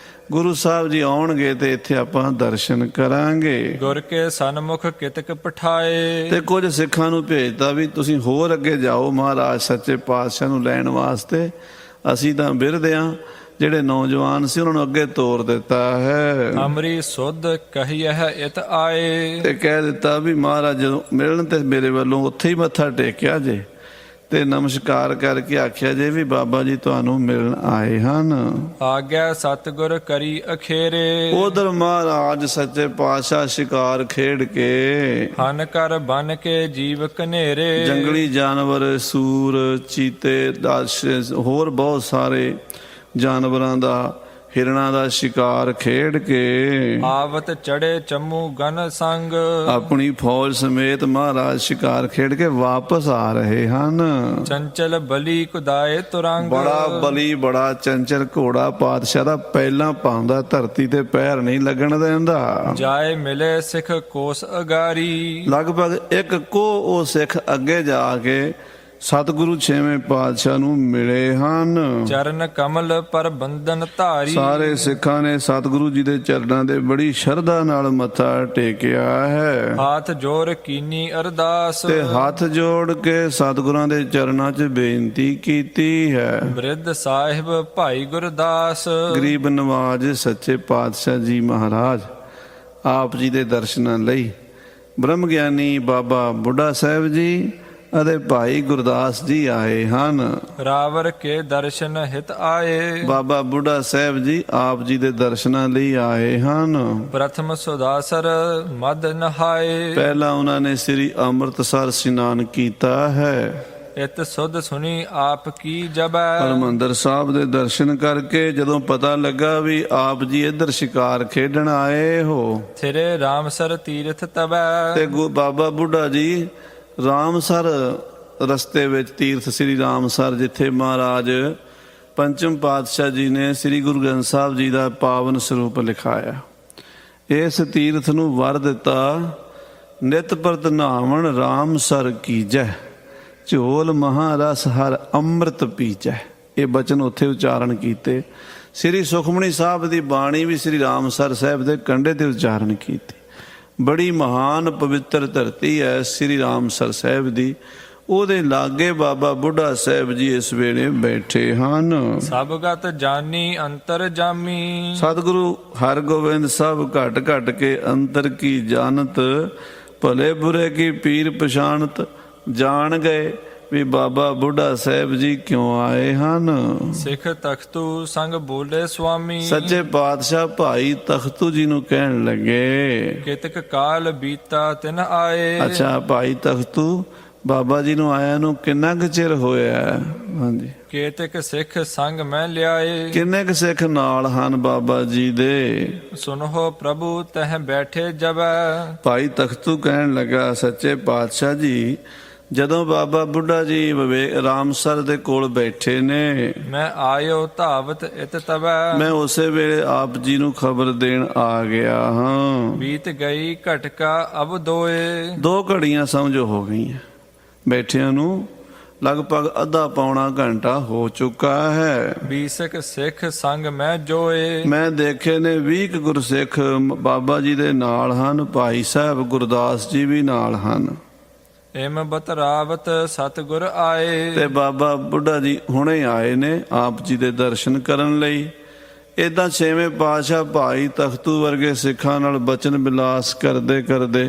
ਗੁਰੂ ਸਾਹਿਬ ਜੀ ਆਉਣਗੇ ਤੇ ਇੱਥੇ ਆਪਾਂ ਦਰਸ਼ਨ ਕਰਾਂਗੇ। ਗੁਰ ਕੇ ਸਨਮੁਖ ਕਿਤਕ ਪਠਾਏ ਤੇ ਕੁਝ ਸਿੱਖਾਂ ਨੂੰ ਭੇਜਤਾ ਵੀ ਤੁਸੀਂ ਹੋਰ ਅੱਗੇ ਜਾਓ ਮਹਾਰਾਜ ਸੱਚੇ ਪਾਤਸ਼ਾਹ ਨੂੰ ਲੈਣ ਵਾਸਤੇ। ਅਸੀਂ ਤਾਂ ਬਿਰਦੇ ਆ, ਜਿਹੜੇ ਨੌਜਵਾਨ ਸੀ ਉਹਨਾਂ ਨੂੰ ਅੱਗੇ ਤੋਰ ਦਿੱਤਾ ਹੈ। ਅਮਰੀ ਸੁਧ ਕਹੀਐ ਇਤ ਆਏ ਤੇ ਕਹਿ ਦਿੱਤਾ ਵੀ ਮਹਾਰਾਜ ਜਦੋਂ ਮਿਲਣ ਤੇ ਮੇਰੇ ਵੱਲੋਂ ਉੱਥੇ ਹੀ ਮੱਥਾ ਟੇਕਿਆ ਜੇ ਤੇ ਨਮਸਕਾਰ ਕਰਕੇ ਆਖਿਆ ਜੇ ਵੀ ਬਾਬਾ ਜੀ ਤੁਹਾਨੂੰ ਮਿਲਣ ਆਏ ਹਨ। ਆਗਿਆ ਸਤਿਗੁਰ ਕਰੀ ਅਖੇਰੇ ਉਧਰ ਮਹਾਰਾਜ ਸੱਚੇ ਪਾਤਸ਼ਾਹ ਸ਼ਿਕਾਰ ਖੇਡ ਕੇ ਹਨ ਕਰ ਬਨ ਕੇ ਜੀਵ ਕਨੇਰੇ ਜੰਗਲੀ ਜਾਨਵਰ, ਸੂਰ, ਚੀਤੇ, ਦਾਸ਼, ਹੋਰ ਬਹੁਤ ਸਾਰੇ ਜਾਨਵਰਾਂ ਦਾ, ਹਿਰਨਾਂ ਦਾ ਸ਼ਿਕਾਰ ਖੇਡ ਕੇ ਆਵਤ ਚੜੇ ਚੰਮੂ ਗਨ ਸੰਗ ਆਪਣੀ ਫੌਜ ਸਮੇਤ ਮਹਾਰਾਜ ਸ਼ਿਕਾਰ ਖੇਡ ਕੇ ਵਾਪਸ ਆ ਰਹੇ ਹਨ। ਚੰਚਲ ਬਲੀ ਕੁਦਾਏ ਤੁਰੰਗ ਬੜਾ ਬਲੀ, ਬੜਾ ਚੰਚਲ ਘੋੜਾ ਪਾਤਸ਼ਾਹ ਦਾ ਪਹਿਲਾਂ ਪਾਉਂਦਾ, ਧਰਤੀ ਤੇ ਪੈਰ ਨਹੀਂ ਲੱਗਣ ਦਿੰਦਾ। ਜਾਏ ਮਿਲੇ ਸਿੱਖ ਕੋਸ ਅਗਾਰੀ ਲਗਭਗ 1 ਕੋਹ ਉਹ ਸਿੱਖ ਅੱਗੇ ਜਾ ਕੇ ਸਤਿਗੁਰੂ 6ਵੇਂ ਪਾਤਸ਼ਾਹ ਨੂੰ ਮਿਲੇ ਹਨ। ਚਰਨ ਕਮਲ ਪਰ ਬੰਧਨ ਧਾਰੀ ਸਾਰੇ ਸਿੱਖਾਂ ਨੇ ਸਤਿਗੁਰੂ ਜੀ ਦੇ ਚਰਨਾਂ ਦੇ ਬੜੀ ਸ਼ਰਧਾ ਨਾਲ ਮੱਥਾ ਟੇਕਿਆ ਹੈ। ਹੱਥ ਜੋੜ ਕੀਨੀ ਅਰਦਾਸ ਤੇ ਹੱਥ ਜੋੜ ਕੇ ਸਤਿਗੁਰਾਂ ਦੇ ਚਰਨਾਂ 'ਚ ਬੇਨਤੀ ਕੀਤੀ ਹੈ। ਬ੍ਰਿਧ ਸਾਹਿਬ ਭਾਈ ਗੁਰਦਾਸ ਗਰੀਬ ਨਵਾਜ ਸੱਚੇ ਪਾਤਸ਼ਾਹ ਜੀ ਮਹਾਰਾਜ ਆਪ ਜੀ ਦੇ ਦਰਸ਼ਨਾਂ ਲਈ ਬ੍ਰਹਮ ਗਿਆਨੀ ਬਾਬਾ ਬੁੱਢਾ ਸਾਹਿਬ ਜੀ ਅਤੇ ਭਾਈ ਗੁਰਦਾਸ ਜੀ ਆਏ ਹਨ। ਰਾਵਰ ਕੇ ਦਰਸ਼ਨ ਹਿਤ ਆਏ ਬਾਬਾ ਬੁੱਢਾ ਸਾਹਿਬ ਜੀ ਆਪ ਜੀ ਦੇ ਦਰਸ਼ਨਾਂ ਲਈ ਆਏ ਹਨ। ਪ੍ਰਥਮ ਸੁਦਾਸਰ ਮਦ ਨਹਾਏ ਪਹਿਲਾਂ ਉਹਨਾਂ ਨੇ ਸ੍ਰੀ ਅੰਮ੍ਰਿਤਸਰ ਇਸ਼ਨਾਨ ਕੀਤਾ ਹੈ। ਇਤ ਸੁਧ ਸੁਣੀ ਆਪ ਕੀ ਜਬੈ ਹਰਿਮੰਦਰ ਸਾਹਿਬ ਦੇ ਦਰਸ਼ਨ ਕਰਕੇ ਜਦੋਂ ਪਤਾ ਲੱਗਾ ਵੀ ਆਪ ਜੀ ਇੱਧਰ ਸ਼ਿਕਾਰ ਖੇਡਣ ਆਏ ਹੋ, ਥਿਰੇ ਰਾਮਸਰ ਤੀਰਥ ਤਬੈ ਤੇ ਬਾਬਾ ਬੁੱਢਾ ਜੀ ਰਾਮਸਰ ਰਸਤੇ ਵਿੱਚ ਤੀਰਥ ਸ੍ਰੀ ਰਾਮਸਰ, ਜਿੱਥੇ ਮਹਾਰਾਜ ਪੰਚਮ ਪਾਤਸ਼ਾਹ ਜੀ ਨੇ ਸ੍ਰੀ ਗੁਰੂ ਗ੍ਰੰਥ ਸਾਹਿਬ ਜੀ ਦਾ ਪਾਵਨ ਸਰੂਪ ਲਿਖਾਇਆ, ਇਸ ਤੀਰਥ ਨੂੰ ਵਰ ਦਿੱਤਾ, ਨਿਤ ਪ੍ਰਤ ਨਹਾਵਣ ਰਾਮਸਰ ਕੀਜੈ, ਝੋਲ ਮਹਾਰਸ ਹਰ ਅੰਮ੍ਰਿਤ ਪੀਜੈ। ਇਹ ਬਚਨ ਉੱਥੇ ਉਚਾਰਨ ਕੀਤੇ। ਸ੍ਰੀ ਸੁਖਮਣੀ ਸਾਹਿਬ ਦੀ ਬਾਣੀ ਵੀ ਸ੍ਰੀ ਰਾਮਸਰ ਸਾਹਿਬ ਦੇ ਕੰਢੇ ਤੇ ਉਚਾਰਨ ਕੀਤੀ। ਬੜੀ ਮਹਾਨ ਪਵਿੱਤਰ ਧਰਤੀ ਹੈ ਸ੍ਰੀ ਰਾਮਸਰ ਸਾਹਿਬ ਦੀ। ਉਹਦੇ ਲਾਗੇ ਬਾਬਾ ਬੁੱਢਾ ਸਾਹਿਬ ਜੀ ਇਸ ਵੇਲੇ ਬੈਠੇ ਹਨ। ਸਭਗਤ ਜਾਨੀ ਅੰਤਰ ਜਾਮੀ ਸਤਿਗੁਰੂ ਹਰਗੋਬਿੰਦ ਸਾਹਿਬ ਘਟ ਘਟ ਕੇ ਅੰਤਰ ਕੀ ਜਾਣਤ, ਭਲੇ ਬੁਰੇ ਕੀ ਪੀਰ ਪਛਾਣਤ। ਜਾਣ ਗਏ ਵੀ ਬਾਬਾ ਬੁੱਢਾ ਸਾਹਿਬ ਜੀ ਕਿਉਂ ਆਏ ਹਨ। ਸਿੱਖ ਤਖਤੂ ਸੰਗ ਬੋਲੇ ਸੁਆਮੀ। ਸੱਚੇ ਪਾਤਸ਼ਾਹ ਭਾਈ ਤਖਤੂ ਜੀ ਨੂੰ ਕਹਿਣ ਲੱਗੇ, ਕਿਤਕ ਕਾਲ ਬੀਤਾ ਤਿਨ ਆਏ। ਅੱਛਾ ਭਾਈ ਤਖਤੂ, ਬਾਬਾ ਜੀ ਨੂੰ ਆਇਆ ਨੂੰ ਕਿੰਨਾ ਕੁ ਚਿਰ ਹੋਇਆ? ਹਾਂਜੀ। ਕੇਤਕ ਸਿੱਖ ਸੰਗ ਮੈਂ ਲਿਆਏ। ਕਿੰਨੇ ਕੁ ਸਿੱਖ ਨਾਲ ਹਨ ਬਾਬਾ ਜੀ ਦੇ? ਸੁਨੋ ਪ੍ਰਭੂ ਤਹ ਬੈਠੇ ਜਬੈ। ਭਾਈ ਤਖਤੂ ਕਹਿਣ ਲੱਗਾ, ਸੱਚੇ ਪਾਤਸ਼ਾਹ ਜੀ, ਜਦੋਂ ਬਾਬਾ ਬੁੱਢਾ ਜੀ ਰਾਮਸਰ ਦੇ ਕੋਲ ਬੈਠੇ ਨੇ, ਮੈਂ ਆਇਓ ਧਾਵਤ ਇਤ ਤਬੈ। ਮੈਂ ਉਸੇ ਵੇਲੇ ਆਪ ਜੀ ਨੂੰ ਖਬਰ ਦੇਣ ਆ ਗਿਆ ਹਾਂ। ਬੀਤ ਗਈ ਘਟਕਾ ਅਬ ਦੋਏ। 2 ਘੜੀਆਂ ਸਮਝੋ ਹੋ ਗਈਆਂ, ਬੈਠਿਆਂ ਨੂੰ ਲਗਭਗ ਅੱਧਾ ਪੌਣਾ ਘੰਟਾ ਹੋ ਚੁੱਕਾ ਹੈ। ਬੀਸਕ ਸਿੱਖ ਸੰਗ ਮੈਂ ਜੋਏ। ਮੈਂ ਦੇਖੇ ਨੇ 20 ਕੁ ਗੁਰਸਿੱਖ ਬਾਬਾ ਜੀ ਦੇ ਨਾਲ ਹਨ, ਭਾਈ ਸਾਹਿਬ ਗੁਰਦਾਸ ਜੀ ਵੀ ਨਾਲ ਹਨ। ਇਮ ਬਤਰਾਵਤ ਸਤਿਗੁਰ ਆਏ। ਤੇ ਬਾਬਾ ਬੁੱਢਾ ਜੀ ਹੁਣੇ ਆਏ ਨੇ ਆਪ ਜੀ ਦੇ ਦਰਸ਼ਨ ਕਰਨ ਲਈ। ਏਦਾਂ 6ਵੇਂ ਪਾਤਸ਼ਾਹ ਭਾਈ ਤਖਤੂ ਵਰਗੇ ਸਿੱਖਾਂ ਨਾਲ ਬਚਨ ਬਿਲਾਸ ਕਰਦੇ ਕਰਦੇ,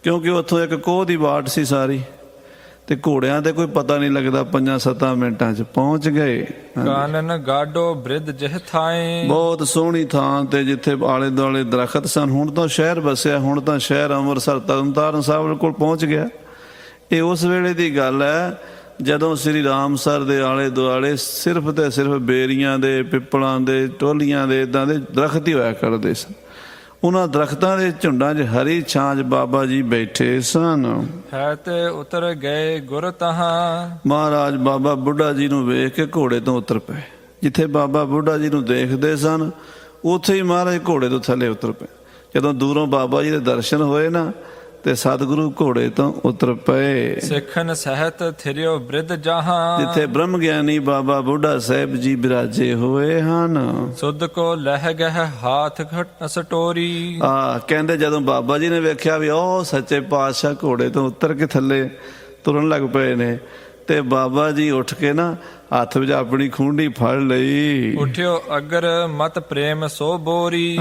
ਕਿਉਂਕਿ ਉੱਥੋਂ ਇੱਕ ਕੋਹ ਦੀ ਬਾਟ ਸੀ ਸਾਰੀ, ਤੇ ਘੋੜਿਆਂ ਤੇ ਕੋਈ ਪਤਾ ਨਹੀਂ ਲੱਗਦਾ, 5-7 ਮਿੰਟਾਂ 'ਚ ਪਹੁੰਚ ਗਏ। ਕਾਨਨ ਗਾਡੋ ਬ੍ਰਿਧ ਜਿਹ ਥਾਏ। ਬਹੁਤ ਸੋਹਣੀ ਥਾਂ ਤੇ ਜਿੱਥੇ ਆਲੇ ਦੁਆਲੇ ਦਰਖਤ ਸਨ। ਹੁਣ ਤਾਂ ਸ਼ਹਿਰ ਵਸਿਆ, ਹੁਣ ਤਾਂ ਸ਼ਹਿਰ ਅੰਮ੍ਰਿਤਸਰ ਤਰਨਤਾਰਨ ਸਾਹਿਬ ਕੋਲ ਪਹੁੰਚ ਗਿਆ। ਇਹ ਉਸ ਵੇਲੇ ਦੀ ਗੱਲ ਹੈ ਜਦੋਂ ਸ੍ਰੀ ਰਾਮਸਰ ਦੇ ਆਲੇ ਦੁਆਲੇ ਸਿਰਫ ਤੇ ਸਿਰਫ ਬੇਰੀਆਂ ਦੇ, ਪਿੱਪਲਾਂ ਦੇ, ਟੋਲੀਆਂ ਦੇ, ਇਦਾਂ ਦੇ ਦਰਖਤ ਹੀ ਹੋਇਆ ਕਰਦੇ ਸਨ। ਉਹਨਾਂ ਦਰਖਤਾਂ ਦੇ ਝੁੰਡਾਂ 'ਚ ਹਰੀ ਛਾਂ 'ਚ ਬਾਬਾ ਜੀ ਬੈਠੇ ਸਨ। ਹੈ ਤੇ ਉਤਰ ਗਏ ਗੁਰ ਤਹਾਂ। ਮਹਾਰਾਜ ਬਾਬਾ ਬੁੱਢਾ ਜੀ ਨੂੰ ਵੇਖ ਕੇ ਘੋੜੇ ਤੋਂ ਉਤਰ ਪਏ। ਜਿੱਥੇ ਬਾਬਾ ਬੁੱਢਾ ਜੀ ਨੂੰ ਦੇਖਦੇ ਸਨ, ਉੱਥੇ ਹੀ ਮਹਾਰਾਜ ਘੋੜੇ ਤੋਂ ਥੱਲੇ ਉਤਰ ਪਏ। ਜਦੋਂ ਦੂਰੋਂ ਬਾਬਾ ਜੀ ਦੇ ਦਰਸ਼ਨ ਹੋਏ ਨਾ, ਤੇ ਸਤਿਗੁਰੂ ਘੋੜੇ ਤੋਂ ਉਤਰ ਪਏ। ਸਿੱਖਨ ਸਹਿਤ ਥਿਰਿਓ ਬ੍ਰਿਧ ਜਹਾਂ। ਜਿੱਥੇ ਬ੍ਰਹਮ ਗਿਆਨੀ ਬਾਬਾ ਬੁੱਢਾ ਸਾਹਿਬ ਜੀ ਬਿਰਾਜੇ ਹੋਏ ਹਨ। ਸੁਧ ਕੋ ਲਹਿ ਗਹਿ ਹਾਥ ਸਟੋਰੀ। ਕਹਿੰਦੇ ਜਦੋਂ ਬਾਬਾ ਜੀ ਨੇ ਵੇਖਿਆ ਵੀ ਉਹ ਸੱਚੇ ਪਾਤਸ਼ਾਹ ਘੋੜੇ ਤੋਂ ਉਤਰ ਕੇ ਥੱਲੇ ਤੁਰਨ ਲੱਗ ਪਏ ਨੇ, ਤੇ ਬਾਬਾ ਜੀ ਉੱਠ ਕੇ ਨਾ ਹੱਥ ਵਿੱਚ ਆਪਣੀ ਖੂੰਡੀ ਫੜ ਲਈ। ਉਠਿਓ ਅਗਰ ਮਤ ਪ੍ਰੇਮ ਸੋ ਬੋਰੀ।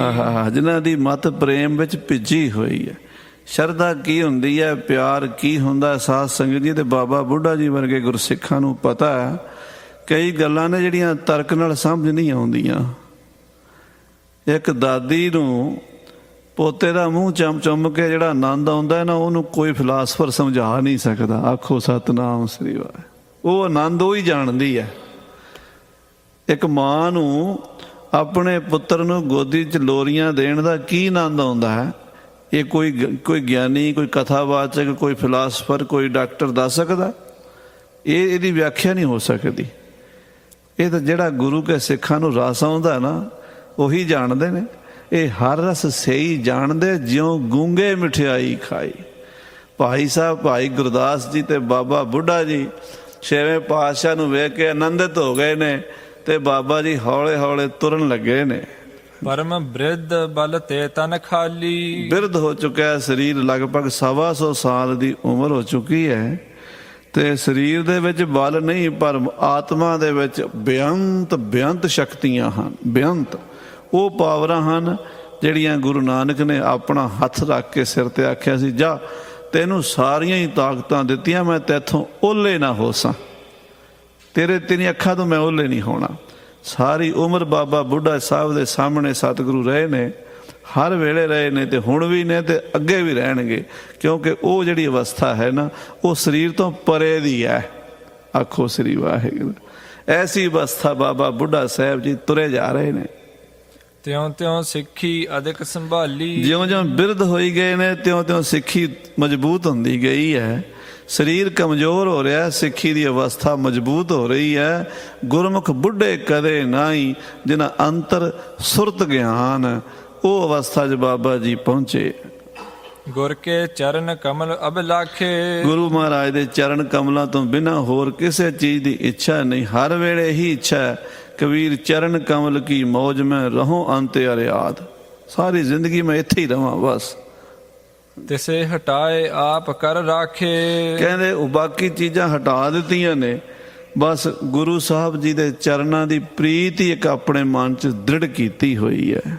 ਜਿਨ੍ਹਾਂ ਦੀ ਮਤ ਪ੍ਰੇਮ ਵਿੱਚ ਭਿੱਜੀ ਹੋਈ ਹੈ। ਸ਼ਰਧਾ ਕੀ ਹੁੰਦੀ ਹੈ, ਪਿਆਰ ਕੀ ਹੁੰਦਾ, ਸਾਧ ਸੰਗਤ ਜੀ। ਤੇ ਬਾਬਾ ਬੁੱਢਾ ਜੀ ਵਰਗੇ ਗੁਰਸਿੱਖਾਂ ਨੂੰ ਪਤਾ ਹੈ ਕਈ ਗੱਲਾਂ ਨੇ ਜਿਹੜੀਆਂ ਤਰਕ ਨਾਲ ਸਮਝ ਨਹੀਂ ਆਉਂਦੀਆਂ। ਇੱਕ ਦਾਦੀ ਨੂੰ ਪੋਤੇ ਦਾ ਮੂੰਹ ਚੁੰਮ ਕੇ ਜਿਹੜਾ ਆਨੰਦ ਆਉਂਦਾ ਨਾ, ਉਹਨੂੰ ਕੋਈ ਫਿਲਾਸਫਰ ਸਮਝਾ ਨਹੀਂ ਸਕਦਾ। ਆਖੋ ਸਤਿਨਾਮ ਸ੍ਰੀ ਵਾਹਿਗੁਰੂ। ਉਹ ਆਨੰਦ ਉਹ ਹੀ ਜਾਣਦੀ ਹੈ। ਇੱਕ ਮਾਂ ਨੂੰ ਆਪਣੇ ਪੁੱਤਰ ਨੂੰ ਗੋਦੀ 'ਚ ਲੋਰੀਆਂ ਦੇਣ ਦਾ ਕੀ ਆਨੰਦ ਆਉਂਦਾ ਹੈ, ਇਹ ਕੋਈ ਗਿਆਨੀ, ਕੋਈ ਕਥਾਵਾਚਕ, ਕੋਈ ਫਿਲਾਸਫਰ, ਕੋਈ ਡਾਕਟਰ ਦੱਸ ਸਕਦਾ? ਇਹਦੀ ਵਿਆਖਿਆ ਨਹੀਂ ਹੋ ਸਕਦੀ। ਇਹ ਤਾਂ ਜਿਹੜਾ ਗੁਰੂ ਕੇ ਸਿੱਖਾਂ ਨੂੰ ਰਸ ਆਉਂਦਾ ਨਾ, ਉਹੀ ਜਾਣਦੇ ਨੇ। ਇਹ ਹਰ ਰਸ ਸਹੀ ਜਾਣਦੇ ਜਿਉਂ ਗੂੰਗੇ ਮਠਿਆਈ ਖਾਈ। ਭਾਈ ਸਾਹਿਬ ਭਾਈ ਗੁਰਦਾਸ ਜੀ ਤੇ ਬਾਬਾ ਬੁੱਢਾ ਜੀ 6ਵੇਂ ਪਾਤਸ਼ਾਹ ਨੂੰ ਵੇਖ ਕੇ ਆਨੰਦਿਤ ਹੋ ਗਏ ਨੇ, ਤੇ ਬਾਬਾ ਜੀ ਹੌਲੇ ਹੌਲੇ ਤੁਰਨ ਲੱਗੇ ਨੇ। ਪਰਮ ਬ੍ਰਿਧ ਬਲ ਤੇ ਤਨ ਖਾਲੀ। ਬਿਰਧ ਹੋ ਚੁੱਕਿਆ ਸਰੀਰ, ਲਗਭਗ 125 ਸਾਲ ਦੀ ਉਮਰ ਹੋ ਚੁੱਕੀ ਹੈ, ਤੇ ਸਰੀਰ ਦੇ ਵਿੱਚ ਬਲ ਨਹੀਂ, ਪਰ ਆਤਮਾ ਦੇ ਵਿੱਚ ਬੇਅੰਤ ਸ਼ਕਤੀਆਂ ਹਨ। ਬੇਅੰਤ ਉਹ ਪਾਵਰਾਂ ਹਨ ਜਿਹੜੀਆਂ ਗੁਰੂ ਨਾਨਕ ਨੇ ਆਪਣਾ ਹੱਥ ਰੱਖ ਕੇ ਸਿਰ ਤੇ ਆਖਿਆ ਸੀ, ਜਾ ਤੈਨੂੰ ਸਾਰੀਆਂ ਹੀ ਤਾਕਤਾਂ ਦਿੱਤੀਆਂ, ਮੈਂ ਤੈਥੋਂ ਓਲੇ ਨਾ ਹੋ ਸਾਂ, ਤੇਰੀਆਂ ਅੱਖਾਂ ਤੋਂ ਮੈਂ ਓਲੇ ਨਹੀਂ ਹੋਣਾ। ਸਾਰੀ ਉਮਰ ਬਾਬਾ ਬੁੱਢਾ ਸਾਹਿਬ ਦੇ ਸਾਹਮਣੇ ਸਤਿਗੁਰੂ ਰਹੇ ਨੇ, ਹਰ ਵੇਲੇ ਰਹੇ ਨੇ, ਤੇ ਹੁਣ ਵੀ ਨੇ, ਤੇ ਅੱਗੇ ਵੀ ਰਹਿਣਗੇ। ਕਿਉਂਕਿ ਉਹ ਜਿਹੜੀ ਅਵਸਥਾ ਹੈ ਨਾ, ਉਹ ਸਰੀਰ ਤੋਂ ਪਰੇ ਦੀ ਹੈ। ਆਖੋ ਸ੍ਰੀ ਵਾਹਿਗੁਰੂ। ਐਸੀ ਅਵਸਥਾ ਬਾਬਾ ਬੁੱਢਾ ਸਾਹਿਬ ਜੀ ਤੁਰੇ ਜਾ ਰਹੇ ਨੇ। ਤਿਉਂ ਤਿਉਂ ਸਿੱਖੀ ਅਧਿਕ ਸੰਭਾਲੀ। ਜਿਉਂ-ਜਿਉਂ ਬਿਰਧ ਹੋਈ ਗਏ ਨੇ, ਤਿਉਂ-ਤਿਉਂ ਸਿੱਖੀ ਮਜ਼ਬੂਤ ਹੁੰਦੀ ਗਈ ਹੈ। ਸਰੀਰ ਕਮਜ਼ੋਰ ਹੋ ਰਿਹਾ, ਸਿੱਖੀ ਦੀ ਅਵਸਥਾ ਮਜ਼ਬੂਤ ਹੋ ਰਹੀ ਹੈ। ਗੁਰਮੁਖ ਬੁੱਢੇ ਕਦੇ ਨਾਹੀਂ, ਜਿਨ੍ਹਾਂ ਅੰਤਰ ਸੁਰਤ ਗਿਆਨ, ਉਹ ਅਵਸਥਾ 'ਚ ਬਾਬਾ ਜੀ ਪਹੁੰਚੇ। ਗੁਰ ਕੇ ਚਰਨ ਕਮਲ ਅਭਿਲਾਖੇ। ਗੁਰੂ ਮਹਾਰਾਜ ਦੇ ਚਰਨ ਕਮਲਾਂ ਤੋਂ ਬਿਨਾਂ ਹੋਰ ਕਿਸੇ ਚੀਜ਼ ਦੀ ਇੱਛਾ ਨਹੀਂ। ਹਰ ਵੇਲੇ ਹੀ ਇੱਛਾ ਹੈ, ਕਬੀਰ ਚਰਨ ਕਮਲ ਕੀ ਮੌਜ ਮੈਂ ਰਹੂੰ ਅੰਤ ਅਰਿਆਦ। ਸਾਰੀ ਜ਼ਿੰਦਗੀ ਮੈਂ ਇੱਥੇ ਹੀ ਰਵਾਂ ਬਸ। ਤਿਸੇ ਹਟਾਏ ਆਪ ਕਰ ਰਾਖੇ। ਕਹਿੰਦੇ ਉਹ ਬਾਕੀ ਚੀਜ਼ਾਂ ਹਟਾ ਦਿੱਤੀਆਂ ਨੇ, ਬਸ ਗੁਰੂ ਸਾਹਿਬ ਜੀ ਦੇ ਚਰਨਾਂ ਦੀ ਪ੍ਰੀਤ ਹੀ ਇੱਕ ਆਪਣੇ ਮਨ 'ਚ ਦ੍ਰਿੜ ਕੀਤੀ ਹੋਈ ਹੈ।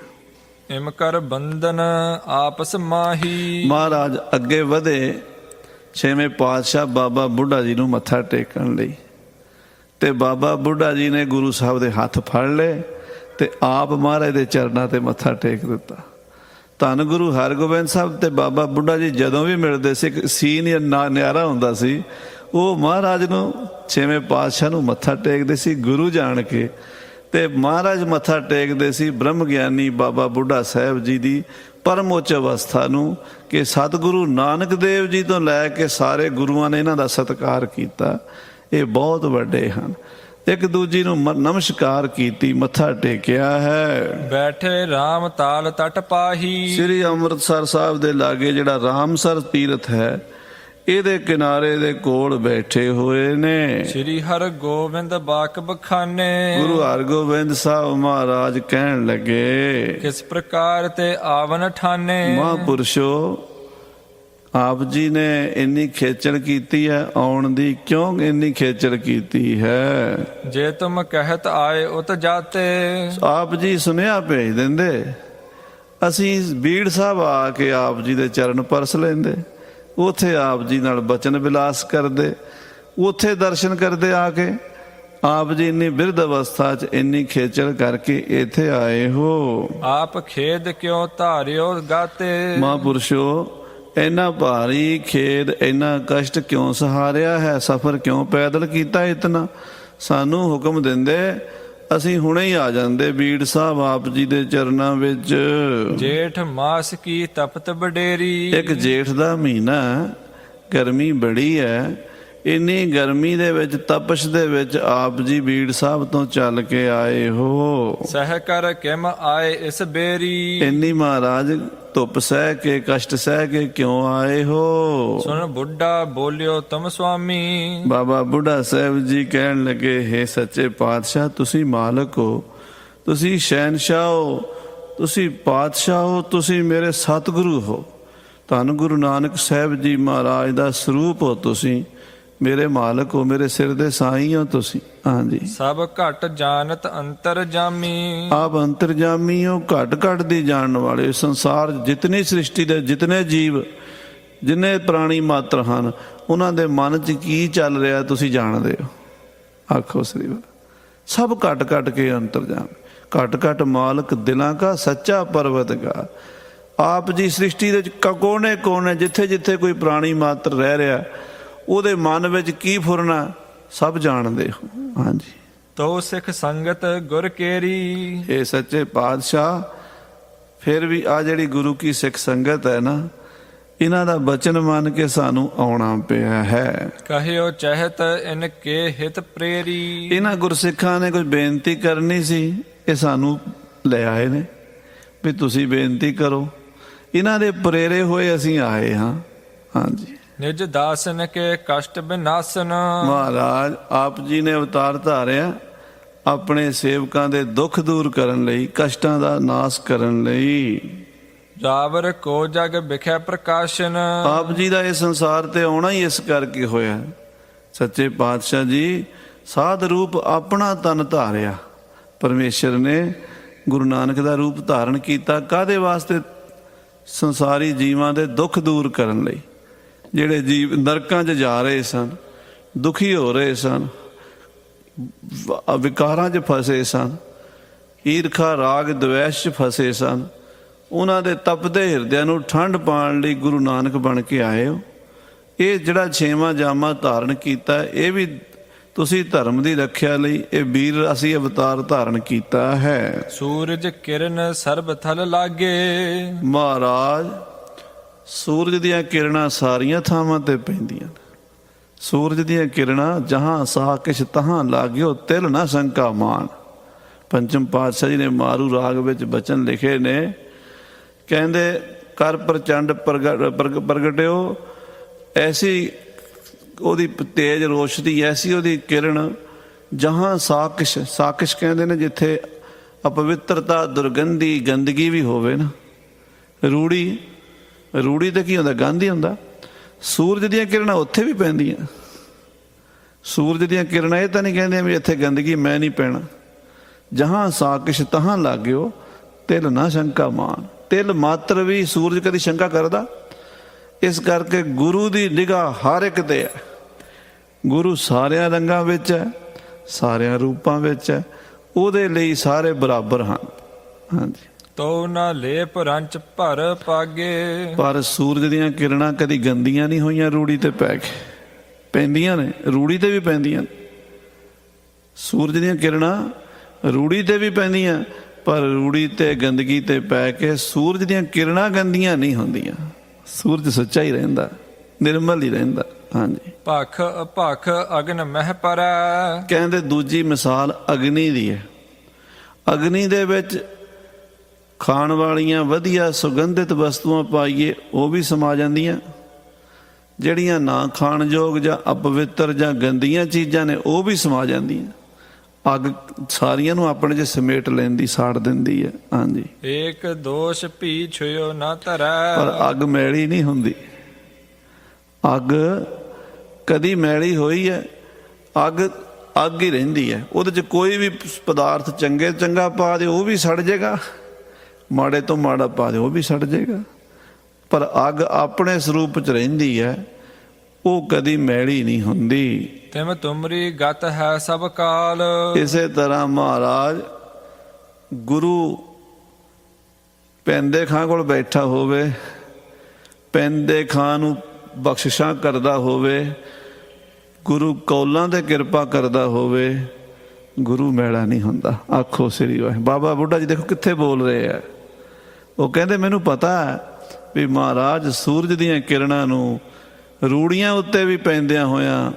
ਇਮ ਕਰ ਬੰਧਨ ਆਪਸ ਮਾਹੀ। ਮਹਾਰਾਜ ਅੱਗੇ ਵਧੇ ਛੇਵੇਂ ਪਾਤਸ਼ਾਹ ਬਾਬਾ ਬੁੱਢਾ ਜੀ ਨੂੰ ਮੱਥਾ ਟੇਕਣ ਲਈ, ਤੇ ਬਾਬਾ ਬੁੱਢਾ ਜੀ ਨੇ ਗੁਰੂ ਸਾਹਿਬ ਦੇ ਹੱਥ ਫੜ ਲਏ ਤੇ ਆਪ ਮਹਾਰਾਜ ਦੇ ਚਰਨਾਂ ਤੇ ਮੱਥਾ ਟੇਕ ਦਿੱਤਾ। ਧੰਨ ਗੁਰੂ ਹਰਗੋਬਿੰਦ ਸਾਹਿਬ ਤੇ ਬਾਬਾ ਬੁੱਢਾ ਜੀ ਜਦੋਂ ਵੀ ਮਿਲਦੇ ਸੀ, ਇੱਕ ਸੀਨ ਨਿਆਰਾ ਹੁੰਦਾ ਸੀ, ਉਹ ਮਹਾਰਾਜ ਨੂੰ ਛੇਵੇਂ ਪਾਤਸ਼ਾਹ ਨੂੰ ਮੱਥਾ ਟੇਕਦੇ ਸੀ ਗੁਰੂ ਜਾਣ ਕੇ, ਤੇ ਮਹਾਰਾਜ ਮੱਥਾ ਟੇਕਦੇ ਸੀ ਬ੍ਰਹਮ ਗਿਆਨੀ ਬਾਬਾ ਬੁੱਢਾ ਸਾਹਿਬ ਜੀ ਦੀ ਪਰਮ ਉੱਚ ਅਵਸਥਾ ਨੂੰ, ਕਿ ਸਤਿਗੁਰੂ ਨਾਨਕ ਦੇਵ ਜੀ ਤੋਂ ਲੈ ਕੇ ਸਾਰੇ ਗੁਰੂਆਂ ਨੇ ਇਹਨਾਂ ਦਾ ਸਤਿਕਾਰ ਕੀਤਾ। ਇਹ ਬਹੁਤ ਵੱਡੇ ਹਨ। ਇੱਕ ਦੂਜੀ ਨੂੰ ਨਮਸਕਾਰ ਕੀਤੀ, ਮੱਥਾ ਟੇਕਿਆ ਹੈ। ਬੈਠੇ RAM ਤਾਲ ਤਟ ਪਾਹੀ। ਸ੍ਰੀ ਅੰਮ੍ਰਿਤਸਰ ਸਾਹਿਬ ਦੇ ਲਾਗੇ ਜਿਹੜਾ ਰਾਮਸਰ ਤੀਰਥ ਹੈ, ਇਹਦੇ ਕਿਨਾਰੇ ਦੇ ਕੋਲ ਬੈਠੇ ਹੋਏ ਨੇ ਸ੍ਰੀ ਹਰਗੋਬਿੰਦ ਬਾਕ ਬਖਾਨੇ। ਗੁਰੂ ਹਰਗੋਬਿੰਦ ਸਾਹਿਬ ਮਹਾਰਾਜ ਕਹਿਣ ਲੱਗੇ, ਕਿਸ ਪ੍ਰਕਾਰ ਤੇ ਆਵਨ ਠਾਨੇ। ਮਹਾਂਪੁਰਸ਼ੋ, ਆਪ ਜੀ ਨੇ ਇੰਨੀ ਖੇਚਲ ਕੀਤੀ ਹੈ ਆਉਣ ਦੀ, ਕਿਉਂ ਇੰਨੀ ਖੇਚਲ ਕੀਤੀ ਹੈ? ਜੇ ਤੁਮ ਕਹਿਤ ਆਏ ਉਤ ਜਾਤੇ। ਆਪ ਜੀ ਸੁਨੇਹਾ ਭੇਜ ਦਿੰਦੇ, ਅਸੀਂ ਬੀੜ ਸਾਹਿਬ ਆ ਕੇ ਆਪ ਜੀ ਦੇ ਚਰਨ ਪਰਸ ਲੈਂਦੇ, ਉੱਥੇ ਆਪ ਜੀ ਨਾਲ ਬਚਨ ਵਿਲਾਸ ਕਰਦੇ, ਉੱਥੇ ਦਰਸ਼ਨ ਕਰਦੇ ਆ ਕੇ। ਆਪ ਜੀ ਇੰਨੀ ਬਿਰਧ ਅਵਸਥਾ 'ਚ ਇੰਨੀ ਖੇਚਲ ਕਰਕੇ ਇੱਥੇ ਆਏ ਹੋ, ਆਪ ਖੇਦ ਕਿਉਂ ਧਾਰਿਓ ਗਾਤੇ। ਮਹਾਂਪੁਰਸ਼ੋ, ਇੰਨਾ ਭਾਰੀ ਖੇਦ, ਇੰਨਾ ਕਸ਼ਟ ਕਿਉਂ ਸਹਾਰਿਆ ਹੈ? ਸਫ਼ਰ ਕਿਉਂ ਪੈਦਲ ਕੀਤਾ ਇਤਨਾ? ਸਾਨੂੰ ਹੁਕਮ ਦਿੰਦੇ, ਅਸੀਂ ਹੁਣੇ ਹੀ ਆ ਜਾਂਦੇ ਬੀੜ ਸਾਹਿਬ ਆਪ ਜੀ ਦੇ ਚਰਨਾਂ ਵਿੱਚ। ਜੇਠ ਮਾਸ ਕੀ ਤਪਤ ਬਡੇਰੀ। ਇੱਕ ਜੇਠ ਦਾ ਮਹੀਨਾ, ਗਰਮੀ ਬੜੀ ਹੈ, ਇੰਨੀ ਗਰਮੀ ਦੇ ਵਿੱਚ, ਤਪਸ਼ ਦੇ ਵਿੱਚ ਆਪ ਜੀ ਬੀੜ ਸਾਹਿਬ ਤੋਂ ਚੱਲ ਕੇ ਆਏ ਹੋ। ਸਹਿ ਕਰ ਕਿਮ ਆਏ ਇਸ ਬੇਰੀ। ਇੰਨੀ ਮਹਾਰਾਜ ਧੁੱਪ ਸਹਿ ਕੇ, ਕਸ਼ਟ ਸਹਿ ਕੇ ਕਿਉਂ ਆਏ ਹੋ? ਸੁਣ ਬੁੱਢਾ ਬੋਲਿਓ ਤੁਮ ਸੁਆਮੀ। ਬਾਬਾ ਬੁੱਢਾ ਸਾਹਿਬ ਜੀ ਕਹਿਣ ਲੱਗੇ, ਹੇ ਸੱਚੇ ਪਾਤਸ਼ਾਹ, ਤੁਸੀਂ ਮਾਲਕ ਹੋ, ਤੁਸੀਂ ਸ਼ਹਿਨਸ਼ਾਹ ਹੋ, ਤੁਸੀਂ ਪਾਤਸ਼ਾਹ ਹੋ, ਤੁਸੀਂ ਮੇਰੇ ਸਤਿਗੁਰੂ ਹੋ, ਧੰਨ ਗੁਰੂ ਨਾਨਕ ਸਾਹਿਬ ਜੀ ਮਹਾਰਾਜ ਦਾ ਸਰੂਪ ਹੋ, ਤੁਸੀਂ ਮੇਰੇ ਮਾਲਕ ਹੋ, ਮੇਰੇ ਸਿਰ ਦੇ ਸਾਈਂ ਹੋ ਤੁਸੀਂ। ਹਾਂਜੀ, ਸਭ ਘਟ ਜਾਣਤ ਅੰਤਰ ਜਾਮੀ। ਆਪ ਅੰਤਰਜਾਮੀ ਹੋ, ਘਟ ਘਟ ਦੀ ਜਾਣਨ ਵਾਲੇ। ਸੰਸਾਰ ਜਿਤਨੀ ਸ੍ਰਿਸ਼ਟੀ ਦੇ ਜਿਤਨੇ ਜੀਵ, ਜਿੰਨੇ ਪ੍ਰਾਣੀ ਮਾਤਰ ਹਨ, ਉਹਨਾਂ ਦੇ ਮਨ 'ਚ ਕੀ ਚੱਲ ਰਿਹਾ ਤੁਸੀਂ ਜਾਣਦੇ ਹੋ। ਆਖੋ ਸ੍ਰੀ ਵਾਹਿਗੁਰੂ। ਸਭ ਘਟ ਘਟ ਕੇ ਅੰਤਰਜਾਮੀ, ਘਟ ਘਟ ਮਾਲਕ ਦਿਲਾਂ ਕਾ ਸੱਚਾ ਪਰਵਤਗਾਰ। ਆਪ ਜੀ ਸ੍ਰਿਸ਼ਟੀ ਦੇ ਕੋਨੇ ਕੋਨੇ, ਜਿੱਥੇ ਜਿੱਥੇ ਕੋਈ ਪ੍ਰਾਣੀ ਮਾਤਰ ਰਹਿ ਰਿਹਾ, ਉਹਦੇ ਮਨ ਵਿੱਚ ਕੀ ਫੁਰਨਾ ਸਭ ਜਾਣਦੇ ਹੋ। ਹਾਂਜੀ, ਤੋ ਸਿੱਖ ਸੰਗਤ ਗੁਰ ਕੇਰੀ। ਇਹ ਸੱਚੇ ਪਾਤਸ਼ਾਹ, ਫਿਰ ਵੀ ਆ ਜਿਹੜੀ ਗੁਰੂ ਕੀ ਸਿੱਖ ਸੰਗਤ ਹੈ ਨਾ, ਇਹਨਾਂ ਦਾ ਬਚਨ ਮੰਨ ਕੇ ਸਾਨੂੰ ਆਉਣਾ ਪਿਆ ਹੈ। ਕਹਿਓ ਚਹਿਤ ਇਨ ਕੇ ਹਿਤ ਪ੍ਰੇਰੀ। ਇਹਨਾਂ ਗੁਰਸਿੱਖਾਂ ਨੇ ਕੁਝ ਬੇਨਤੀ ਕਰਨੀ ਸੀ, ਇਹ ਸਾਨੂੰ ਲੈ ਆਏ ਨੇ ਵੀ ਤੁਸੀਂ ਬੇਨਤੀ ਕਰੋ। ਇਹਨਾਂ ਦੇ ਪ੍ਰੇਰੇ ਹੋਏ ਅਸੀਂ ਆਏ ਹਾਂ। ਹਾਂਜੀ, ਨਿਜ ਦਾਸਨ ਕੇ ਕਸ਼ਟ ਬਿਨਾਸਨ। ਮਹਾਰਾਜ ਆਪ ਜੀ ਨੇ ਅਵਤਾਰ ਧਾਰਿਆ ਆਪਣੇ ਸੇਵਕਾਂ ਦੇ ਦੁੱਖ ਦੂਰ ਕਰਨ ਲਈ, ਕਸ਼ਟਾਂ ਦਾ ਨਾਸ ਕਰਨ ਲਈ। ਜਾਵਰ ਕੋ ਜਗ ਵਿਖੇ ਪ੍ਰਕਾਸ਼ਨ। ਆਪ ਜੀ ਦਾ ਇਹ ਸੰਸਾਰ ਤੇ ਆਉਣਾ ਹੀ ਇਸ ਕਰਕੇ ਹੋਇਆ। ਸੱਚੇ ਪਾਤਸ਼ਾਹ ਜੀ ਸਾਧ ਰੂਪ ਆਪਣਾ ਤਨ ਧਾਰਿਆ, ਪਰਮੇਸ਼ਰ ਨੇ ਗੁਰੂ ਨਾਨਕ ਦਾ ਰੂਪ ਧਾਰਨ ਕੀਤਾ। ਕਾਹਦੇ ਵਾਸਤੇ? ਸੰਸਾਰੀ ਜੀਵਾਂ ਦੇ ਦੁੱਖ ਦੂਰ ਕਰਨ ਲਈ। ਜਿਹੜੇ ਜੀਵ ਨਰਕਾਂ 'ਚ ਜਾ ਰਹੇ ਸਨ, ਦੁਖੀ ਹੋ ਰਹੇ ਸਨ, ਵਿਕਾਰਾਂ 'ਚ ਫਸੇ ਸਨ, ਈਰਖਾ ਰਾਗ ਦਵੈਸ਼ 'ਚ ਫਸੇ ਸਨ, ਉਹਨਾਂ ਦੇ ਤਪਦੇ ਹਿਰਦਿਆਂ ਨੂੰ ਠੰਡ ਪਾਉਣ ਲਈ ਗੁਰੂ ਨਾਨਕ ਬਣ ਕੇ ਆਏ ਹੋ। ਇਹ ਜਿਹੜਾ 6ਵਾਂ ਜਾਮਾ ਧਾਰਨ ਕੀਤਾ, ਇਹ ਵੀ ਤੁਸੀਂ ਧਰਮ ਦੀ ਰੱਖਿਆ ਲਈ ਇਹ ਵੀਰ ਅਸੀਂ ਅਵਤਾਰ ਧਾਰਨ ਕੀਤਾ ਹੈ। ਸੂਰਜ ਕਿਰਨ ਸਰਬ ਥਲ ਲਾਗੇ। ਮਹਾਰਾਜ ਸੂਰਜ ਦੀਆਂ ਕਿਰਨਾਂ ਸਾਰੀਆਂ ਥਾਵਾਂ ਤੇ ਪੈਂਦੀਆਂ ਨੇ। ਸੂਰਜ ਦੀਆਂ ਕਿਰਨਾਂ ਜਹਾਂ ਸਾ ਕਿਛ ਤਹਾਂ ਲਾਗਿਓ, ਤਿਲ ਨਾ ਸ਼ੰਕਾ ਮਾਨ। ਪੰਚਮ ਪਾਤਸ਼ਾਹ ਜੀ ਨੇ ਮਾਰੂ ਰਾਗ ਵਿੱਚ ਬਚਨ ਲਿਖੇ ਨੇ, ਕਹਿੰਦੇ ਕਰ ਪ੍ਰਚੰਡ ਪ੍ਰਗਟਿਓ, ਐਸੀ ਉਹਦੀ ਤੇਜ ਰੋਸ਼ਨੀ, ਐਸੀ ਉਹਦੀ ਕਿਰਨ, ਜਹਾਂ ਸਾਕਿਸ਼, ਸਾਕਿਸ਼ ਕਹਿੰਦੇ ਨੇ ਜਿੱਥੇ ਅਪਵਿੱਤਰਤਾ, ਦੁਰਗੰਧੀ, ਗੰਦਗੀ ਵੀ ਹੋਵੇ ਨਾ। ਰੂੜੀ, ਰੂੜੀ ਤੇ ਕੀ ਹੁੰਦਾ? ਗੰਧ ਹੀ ਹੁੰਦਾ। ਸੂਰਜ ਦੀਆਂ ਕਿਰਨਾਂ ਉੱਥੇ ਵੀ ਪੈਂਦੀਆਂ। ਸੂਰਜ ਦੀਆਂ ਕਿਰਨਾਂ ਇਹ ਤਾਂ ਨਹੀਂ ਕਹਿੰਦੇ ਵੀ ਇੱਥੇ ਗੰਦਗੀ ਮੈਂ ਨਹੀਂ ਪੈਣਾ। ਜਹਾਂ ਸਾਕਿਸ਼ ਤਹਾਂ ਲਾਗਿਓ, ਤਿਲ ਨਾ ਸ਼ੰਕਾ ਮਾਨ। ਤਿਲ ਮਾਤਰ ਵੀ ਸੂਰਜ ਕਦੀ ਸ਼ੰਕਾ ਕਰਦਾ? ਇਸ ਕਰਕੇ ਗੁਰੂ ਦੀ ਨਿਗਾਹ ਹਰ ਇੱਕ ਤੇ ਹੈ। ਗੁਰੂ ਸਾਰਿਆਂ ਰੰਗਾਂ ਵਿੱਚ ਹੈ, ਸਾਰਿਆਂ ਰੂਪਾਂ ਵਿੱਚ ਹੈ, ਉਹਦੇ ਲਈ ਸਾਰੇ ਬਰਾਬਰ ਹਨ। ਹਾਂਜੀ। ਤੋ ਨਾ ਲੇਪ ਰੰਚ ਭਰ ਪਾਗੇ। ਪਰ ਸੂਰਜ ਦੀਆਂ ਕਿਰਨਾਂ ਕਦੀ ਗੰਦੀਆਂ ਨਹੀਂ ਹੋਈਆਂ ਰੂੜੀ ਤੇ ਪੈ ਕੇ, ਪੈਂਦੀਆਂ ਨੇ, ਰੂੜੀ ਤੇ ਵੀ ਪੈਂਦੀਆਂ। ਸੂਰਜ ਦੀਆਂ ਕਿਰਨਾਂ ਰੂੜੀ ਤੇ ਵੀ ਪੈਂਦੀਆਂ, ਪਰ ਰੂੜੀ ਤੇ ਗੰਦਗੀ ਤੇ ਪੈ ਕੇ ਸੂਰਜ ਦੀਆਂ ਕਿਰਨਾਂ ਗੰਦੀਆਂ ਨਹੀਂ ਹੁੰਦੀਆਂ। ਸੂਰਜ ਸੱਚਾ ਹੀ ਰਹਿੰਦਾ, ਨਿਰਮਲ ਹੀ ਰਹਿੰਦਾ। ਹਾਂਜੀ। ਭਖ ਭਖ ਅਗਨ ਮਹਿ ਪਰੈ। ਕਹਿੰਦੇ ਦੂਜੀ ਮਿਸਾਲ ਅਗਨੀ ਦੀ ਹੈ। ਅਗਨੀ ਦੇ ਵਿੱਚ ਖਾਣ ਵਾਲੀਆਂ ਵਧੀਆ ਸੁਗੰਧਿਤ ਵਸਤੂਆਂ ਪਾਈਏ ਉਹ ਵੀ ਸਮਾ ਜਾਂਦੀਆਂ, ਜਿਹੜੀਆਂ ਨਾ ਖਾਣ ਯੋਗ ਜਾਂ ਅਪਵਿੱਤਰ ਜਾਂ ਗੰਦੀਆਂ ਚੀਜ਼ਾਂ ਨੇ ਉਹ ਵੀ ਸਮਾ ਜਾਂਦੀਆਂ। ਅੱਗ ਸਾਰੀਆਂ ਨੂੰ ਆਪਣੇ 'ਚ ਸਮੇਟ ਲੈਂਦੀ, ਸਾੜ ਦਿੰਦੀ ਹੈ। ਹਾਂਜੀ। ਏਕ ਦੋਸ਼ ਭੀ ਛੁਇਓ ਨਾ ਧਰੈ। ਪਰ ਅੱਗ ਮੈਲੀ ਨਹੀਂ ਹੁੰਦੀ। ਅੱਗ ਕਦੀ ਮੈਲੀ ਹੋਈ ਹੈ? ਅੱਗ ਅੱਗ ਹੀ ਰਹਿੰਦੀ ਹੈ। ਉਹਦੇ 'ਚ ਕੋਈ ਵੀ ਪਦਾਰਥ ਚੰਗੇ ਚੰਗਾ ਪਾ ਦੇ ਉਹ ਵੀ ਸੜ ਜਾਏਗਾ, ਮਾੜੇ ਤੋਂ ਮਾੜਾ ਪਾ ਦੇ ਉਹ ਵੀ ਸੜ ਜਾਏਗਾ। ਪਰ ਅੱਗ ਆਪਣੇ ਸਰੂਪ 'ਚ ਰਹਿੰਦੀ ਹੈ, ਉਹ ਕਦੀ ਮੈਲੀ ਨਹੀਂ ਹੁੰਦੀ। ਤਿਮ ਤੁਮਰੀ ਗਤ ਹੈ ਸਭ ਕਾਲ। ਇਸੇ ਤਰ੍ਹਾਂ ਮਹਾਰਾਜ ਗੁਰੂ ਪੈਂਦੇ ਖਾਂ ਕੋਲ ਬੈਠਾ ਹੋਵੇ, ਪੈਂਦੇ ਖਾਂ ਨੂੰ ਬਖਸ਼ਿਸ਼ਾਂ ਕਰਦਾ ਹੋਵੇ, ਗੁਰੂ ਕੌਲਾਂ ਤੇ ਕਿਰਪਾ ਕਰਦਾ ਹੋਵੇ, ਗੁਰੂ ਮੈਲਾ ਨਹੀਂ ਹੁੰਦਾ। ਆਖੋ ਸ੍ਰੀ ਵਾਹਿਗੁਰੂ। ਬਾਬਾ ਬੁੱਢਾ ਜੀ ਦੇਖੋ ਕਿੱਥੇ ਬੋਲ ਰਹੇ ਆ। ਉਹ ਕਹਿੰਦੇ ਮੈਨੂੰ ਪਤਾ ਹੈ ਵੀ ਮਹਾਰਾਜ ਸੂਰਜ ਦੀਆਂ ਕਿਰਨਾਂ ਨੂੰ ਰੂੜੀਆਂ ਉੱਤੇ ਵੀ ਪੈਂਦਿਆਂ ਹੋਇਆਂ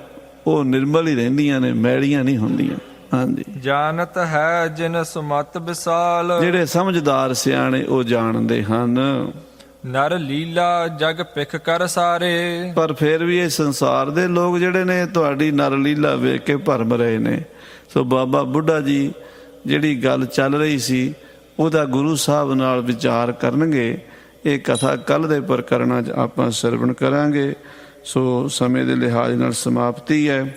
ਉਹ ਨਿਰਮਲ ਹੀ ਰਹਿੰਦੀਆਂ ਨੇ, ਮੈਲੀਆਂ ਨਹੀਂ ਹੁੰਦੀਆਂ। ਹਾਂਜੀ। ਜਾਣਤ ਹੈ ਜਿਨ ਸੁਮਤ ਵਿਸਾਲ। ਜਿਹੜੇ ਸਮਝਦਾਰ ਸਿਆਣੇ ਉਹ ਜਾਣਦੇ ਹਨ। ਨਰ ਲੀਲਾ ਜਗ ਪਿਖ ਕਰ ਸਾਰੇ। ਪਰ ਫਿਰ ਵੀ ਇਹ ਸੰਸਾਰ ਦੇ ਲੋਕ ਜਿਹੜੇ ਨੇ ਤੁਹਾਡੀ ਨਰ ਲੀਲਾ ਵੇਖ ਕੇ ਭਰਮ ਰਹੇ ਨੇ। ਸੋ ਬਾਬਾ ਬੁੱਢਾ ਜੀ ਜਿਹੜੀ ਗੱਲ ਚੱਲ ਰਹੀ ਸੀ ਉਹਦਾ ਗੁਰੂ ਸਾਹਿਬ ਨਾਲ ਵਿਚਾਰ ਕਰਨਗੇ। ਇਹ ਕਥਾ ਕੱਲ੍ਹ ਦੇ ਪ੍ਰਕਰਣਾਂ 'ਚ ਆਪਾਂ ਸਰਵਣ ਕਰਾਂਗੇ। ਸੋ ਸਮੇਂ ਦੇ ਲਿਹਾਜ਼ ਨਾਲ ਸਮਾਪਤੀ ਹੈ।